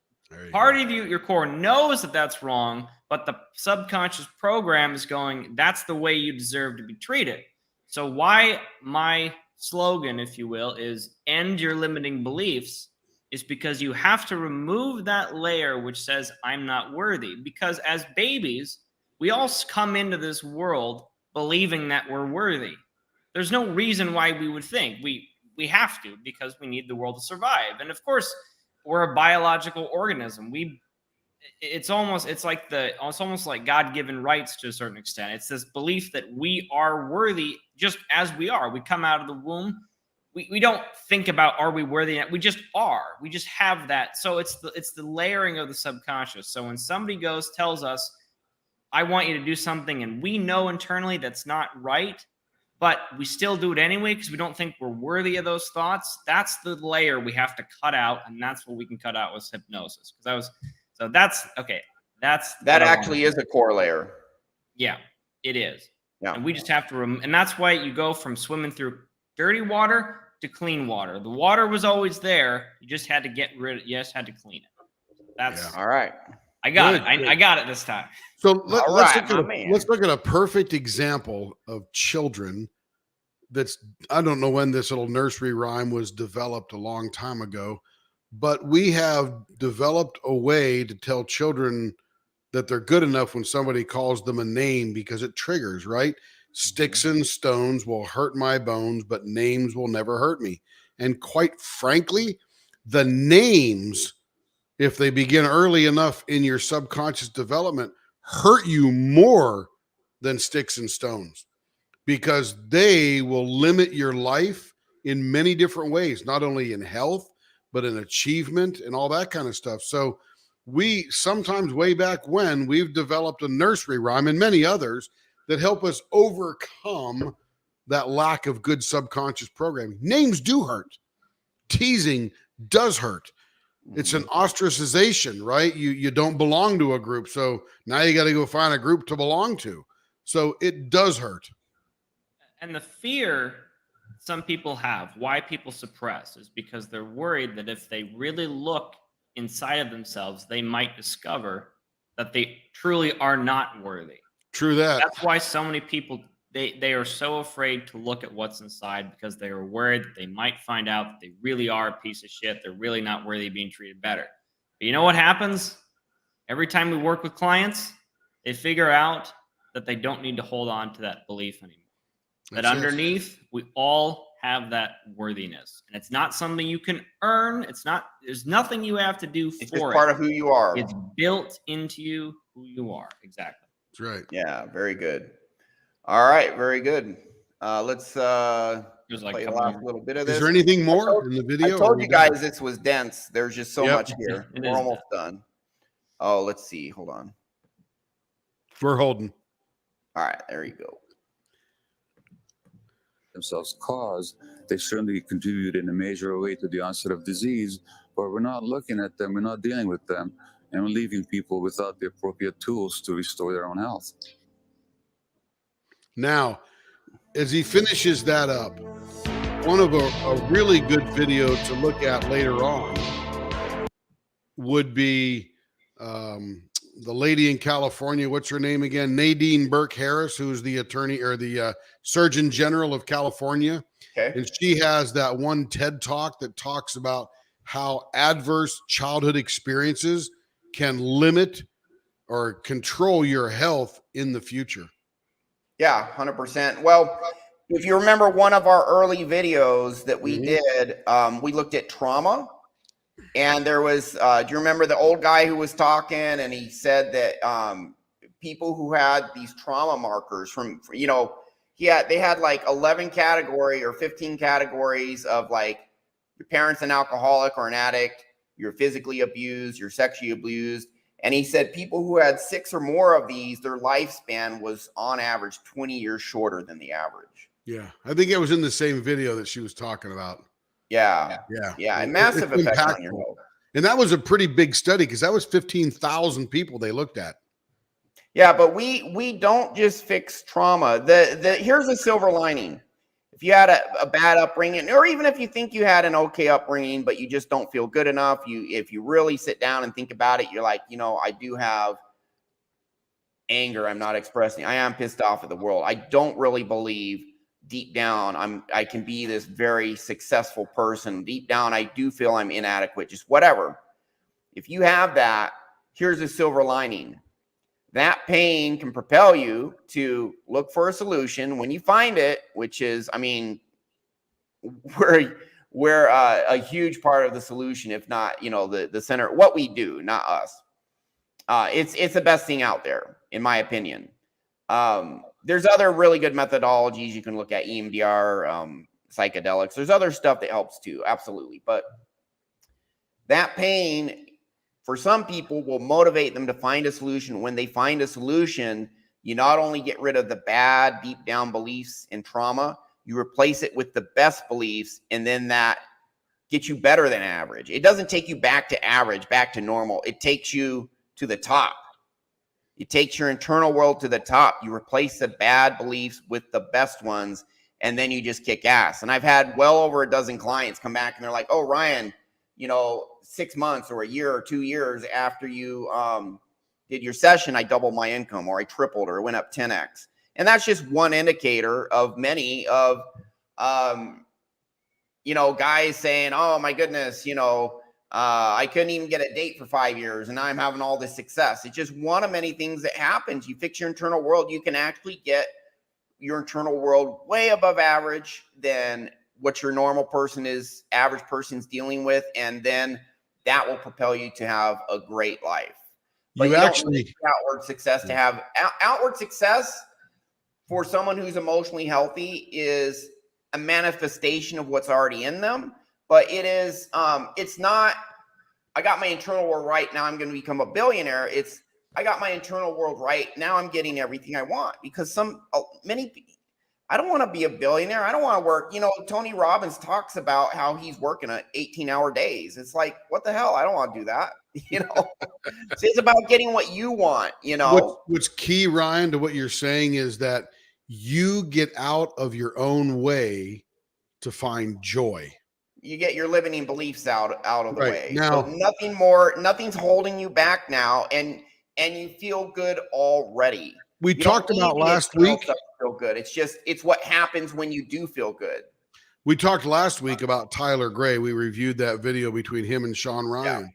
part of you, your core knows that that's wrong, but the subconscious program is going, that's the way you deserve to be treated. So why my slogan, if you will, is end your limiting beliefs, is because you have to remove that layer which says, I'm not worthy. Because as babies, we all come into this world believing that we're worthy. There's no reason why we would think we have to, because we need the world to survive. And of course, we're a biological organism. It's almost like God-given rights to a certain extent. It's this belief that we are worthy just as we are. We come out of the womb. We don't think about, are we worthy? We just are. We just have that. So it's the layering of the subconscious. So when somebody tells us, I want you to do something, and we know internally that's not right, but we still do it anyway because we don't think we're worthy of those thoughts, that's the layer we have to cut out, and that's what we can cut out with hypnosis. That actually is a core layer. Yeah, it is. Yeah. And we just have to, and that's why you go from swimming through dirty water to clean water. The water was always there. You just had to had to clean it. That's all right. I got it. I got it this time. So let's look at a perfect example of children. I don't know when this little nursery rhyme was developed, a long time ago, but we have developed a way to tell children that they're good enough when somebody calls them a name, because it triggers, right? Sticks and stones will hurt my bones, but names will never hurt me. And quite frankly, the names, if they begin early enough in your subconscious development, hurt you more than sticks and stones, because they will limit your life in many different ways, not only in health, but in achievement and all that kind of stuff. So we sometimes, way back when, we've developed a nursery rhyme and many others that help us overcome that lack of good subconscious programming. Names do hurt. Teasing does hurt. It's an ostracization, right? You don't belong to a group. So now you got to go find a group to belong to. So it does hurt. And the fear some people have, why people suppress, is because they're worried that if they really look inside of themselves, they might discover that they truly are not worthy. True that. That's why so many people, they are so afraid to look at what's inside, because they are worried that they might find out that they really are a piece of shit. They're really not worthy of being treated better. But you know what happens? Every time we work with clients, they figure out that they don't need to hold on to that belief anymore. That underneath, we all have that worthiness. And it's not something you can earn. There's nothing you have to do for it. It's just part of who you are. It's built into you, who you are. Exactly. That's right. Yeah, very good. All right, very good. Let's play the last little bit of this. Is there anything more in the video? I told you guys this was dense. There's just so much here. We're almost done. Oh, let's see. Hold on. We're holding. All right, there you go. themselves cause, they certainly contribute in a major way to the onset of disease, but we're not looking at them, we're not dealing with them, and we're leaving people without the appropriate tools to restore their own health. Now, as he finishes that up, one of a really good video to look at later on would be the lady in California. What's her name again? Nadine Burke Harris, who's the attorney or the Surgeon General of California. Okay. And she has that one TED talk that talks about how adverse childhood experiences can limit or control your health in the future. Yeah, 100%. Well, if you remember one of our early videos that we did, we looked at trauma. And there was, do you remember the old guy who was talking, and he said that people who had these trauma markers from, you know, they had like 11 category or 15 categories of like your parents an alcoholic or an addict, you're physically abused, you're sexually abused. And he said people who had 6 or more of these, their lifespan was on average 20 years shorter than the average. Yeah. I think it was in the same video that she was talking about. Yeah. And massive effect on your health. And that was a pretty big study because that was 15,000 people they looked at. Yeah, but we don't just fix trauma. Here's a silver lining. If you had a bad upbringing, or even if you think you had an okay upbringing, but you just don't feel good enough, if you really sit down and think about it, you're like, you know, I do have anger I'm not expressing. I am pissed off at the world. I don't really believe deep down I can be this very successful person. Deep down, I do feel I'm inadequate, just whatever. If you have that, here's a silver lining. That pain can propel you to look for a solution. When you find it, which is, I mean, we're a huge part of the solution, if not, you know, the center, what we do, not us. It's the best thing out there, in my opinion. There's other really good methodologies. You can look at EMDR, psychedelics. There's other stuff that helps too, absolutely. But that pain, for some people, will motivate them to find a solution. When they find a solution, you not only get rid of the bad, deep down beliefs and trauma, you replace it with the best beliefs, and then that gets you better than average. It doesn't take you back to average, back to normal. It takes you to the top. It takes your internal world to the top. You replace the bad beliefs with the best ones, and then you just kick ass. And I've had well over a dozen clients come back and they're like, oh, Ryan, you know, 6 months or a year or 2 years after you did your session, I doubled my income, or I tripled, or it went up 10x. And that's just one indicator of many of, you know, guys saying, oh my goodness, you know, I couldn't even get a date for 5 years and now I'm having all this success. It's just one of many things that happens. You fix your internal world, you can actually get your internal world way above average than what your normal person is, average person's dealing with. And then that will propel you to have a great life. But you actually don't need outward success to have outward success. For someone who's emotionally healthy is a manifestation of what's already in them. But it is, it's not, I got my internal world right, now I'm going to become a billionaire. It's, I got my internal world right, now I'm getting everything I want. Because many people, I don't want to be a billionaire. I don't want to work. You know, Tony Robbins talks about how he's working at 18-hour days. It's like, what the hell? I don't want to do that. You know, so it's about getting what you want, you know. What's key, Ryan, to what you're saying is that you get out of your own way to find joy. You get your limiting beliefs out of the way. Now, so nothing's holding you back now, and you feel good already. We talked about last week. Feel good. It's what happens when you do feel good. We talked last week about Tyler Gray. We reviewed that video between him and Sean Ryan. Yeah.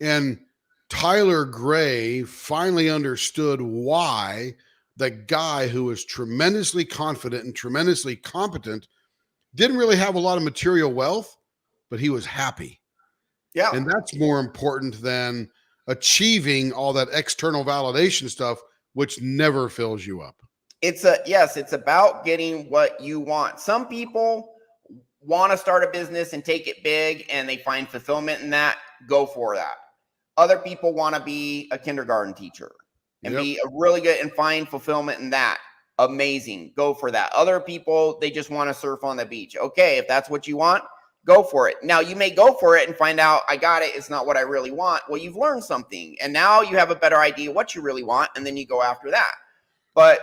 And Tyler Gray finally understood why the guy who was tremendously confident and tremendously competent didn't really have a lot of material wealth, but he was happy. Yeah. And that's more important than achieving all that external validation stuff, which never fills you up. It's about getting what you want. Some people want to start a business and take it big and they find fulfillment in that. Go for that. Other people want to be a kindergarten teacher and be a really good and find fulfillment in that. amazing. Go for that. Other people, they just want to surf on the beach. Okay, if that's what you want, go for it. Now, you may go for it and find out, I got it, it's not what I really want. Well, you've learned something, and now you have a better idea what you really want, and then you go after that. But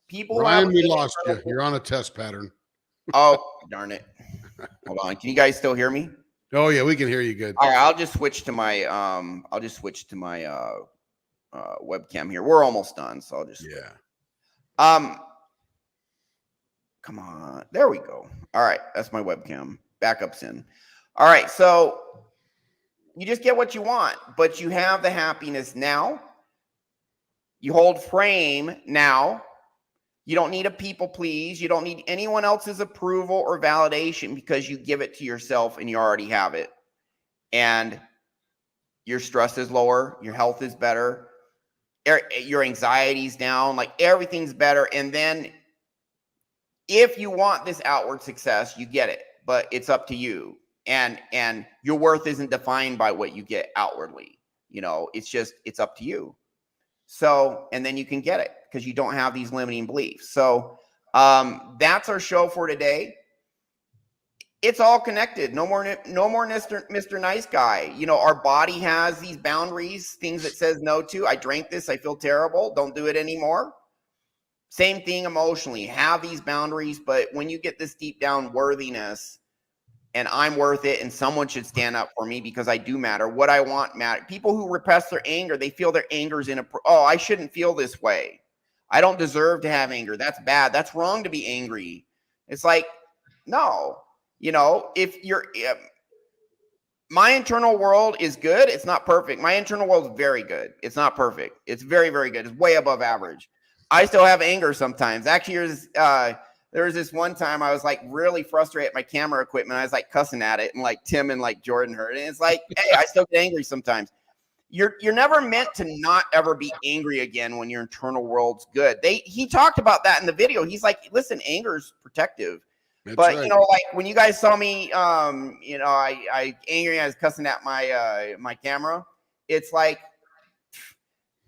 people, Ryan, we lost you. You're on a test pattern. Oh, darn it. Hold on. Can you guys still hear me? Oh yeah, we can hear you good. All right, I'll just switch to my webcam here. We're almost done, so I'll just come on. There we go. All right, that's my webcam. Backup's in. All right, so you just get what you want, but you have the happiness now. You hold frame now. You don't need a people please. You don't need anyone else's approval or validation because you give it to yourself and you already have it. And your stress is lower. Your health is better. Your anxiety's down. Like everything's better. And then if you want this outward success, you get it. But it's up to you. And your worth isn't defined by what you get outwardly. You know, it's up to you. So, and then you can get it because you don't have these limiting beliefs. So that's our show for today. It's all connected. No more Mr. Nice Guy. You know, our body has these boundaries, things it says no to. I drank this. I feel terrible. Don't do it anymore. Same thing emotionally. Have these boundaries. But when you get this deep down worthiness, and I'm worth it, and someone should stand up for me because I do matter. What I want matter. People who repress their anger, they feel their anger is I shouldn't feel this way. I don't deserve to have anger. That's bad. That's wrong to be angry. It's like, no, you know, my internal world is good. It's not perfect. My internal world is very good. It's not perfect. It's very, very good. It's way above average. I still have anger sometimes. Actually, there was this one time I was like really frustrated at my camera equipment. I was like cussing at it, and like Tim and like Jordan heard it. And it's like, hey, I still get angry sometimes. You're never meant to not ever be angry again when your internal world's good. He talked about that in the video. He's like, listen, anger's protective. That's but right. You know, like when you guys saw me, you know, I angry, I was cussing at my camera. It's like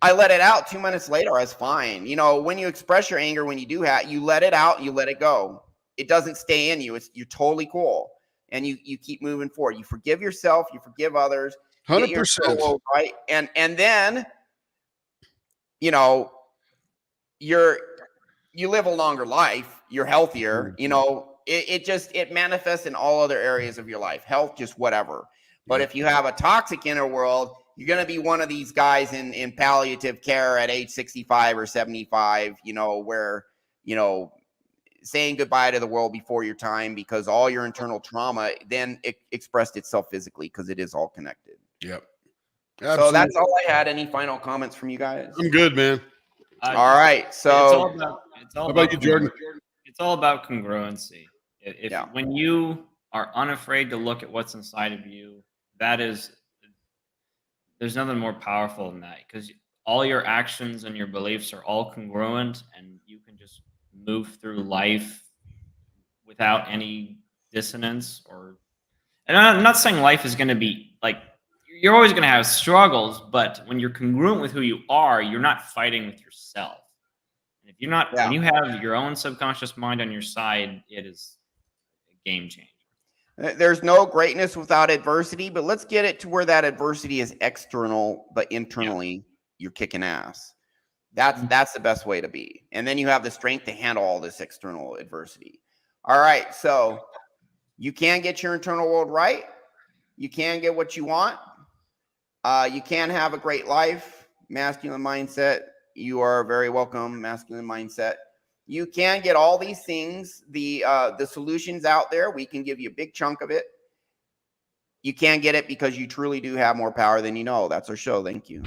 I let it out. 2 minutes later, I was fine. You know, when you express your anger, when you do that, you let it out, you let it go. It doesn't stay in you. You're totally cool. And you keep moving forward. You forgive yourself, you forgive others. 100%. Right. And then, you know, you live a longer life, you're healthier, you know, it manifests in all other areas of your life, health, just whatever. But if you have a toxic inner world, you're going to be one of these guys in palliative care at age 65 or 75, you know, where, you know, saying goodbye to the world before your time because all your internal trauma then expressed itself physically because it is all connected. Yep. Absolutely. So that's all I had. Any final comments from you guys? I'm good, man. All right. So it's all how about you, Jordan? It's all about congruency. When you are unafraid to look at what's inside of you, there's nothing more powerful than that because all your actions and your beliefs are all congruent and you can just move through life without any dissonance and I'm not saying life is going to be like, you're always going to have struggles, but when you're congruent with who you are, you're not fighting with yourself. And if you're not, when you have your own subconscious mind on your side, it is a game changer. There's no greatness without adversity, but let's get it to where that adversity is external, but internally you're kicking ass. That's the best way to be. And then you have the strength to handle all this external adversity. All right. So you can get your internal world right. You can get what you want. You can have a great life. Masculine mindset. You are very welcome. Masculine mindset. You can get all these things, the solutions out there. We can give you a big chunk of it. You can get it because you truly do have more power than you know. That's our show. Thank you.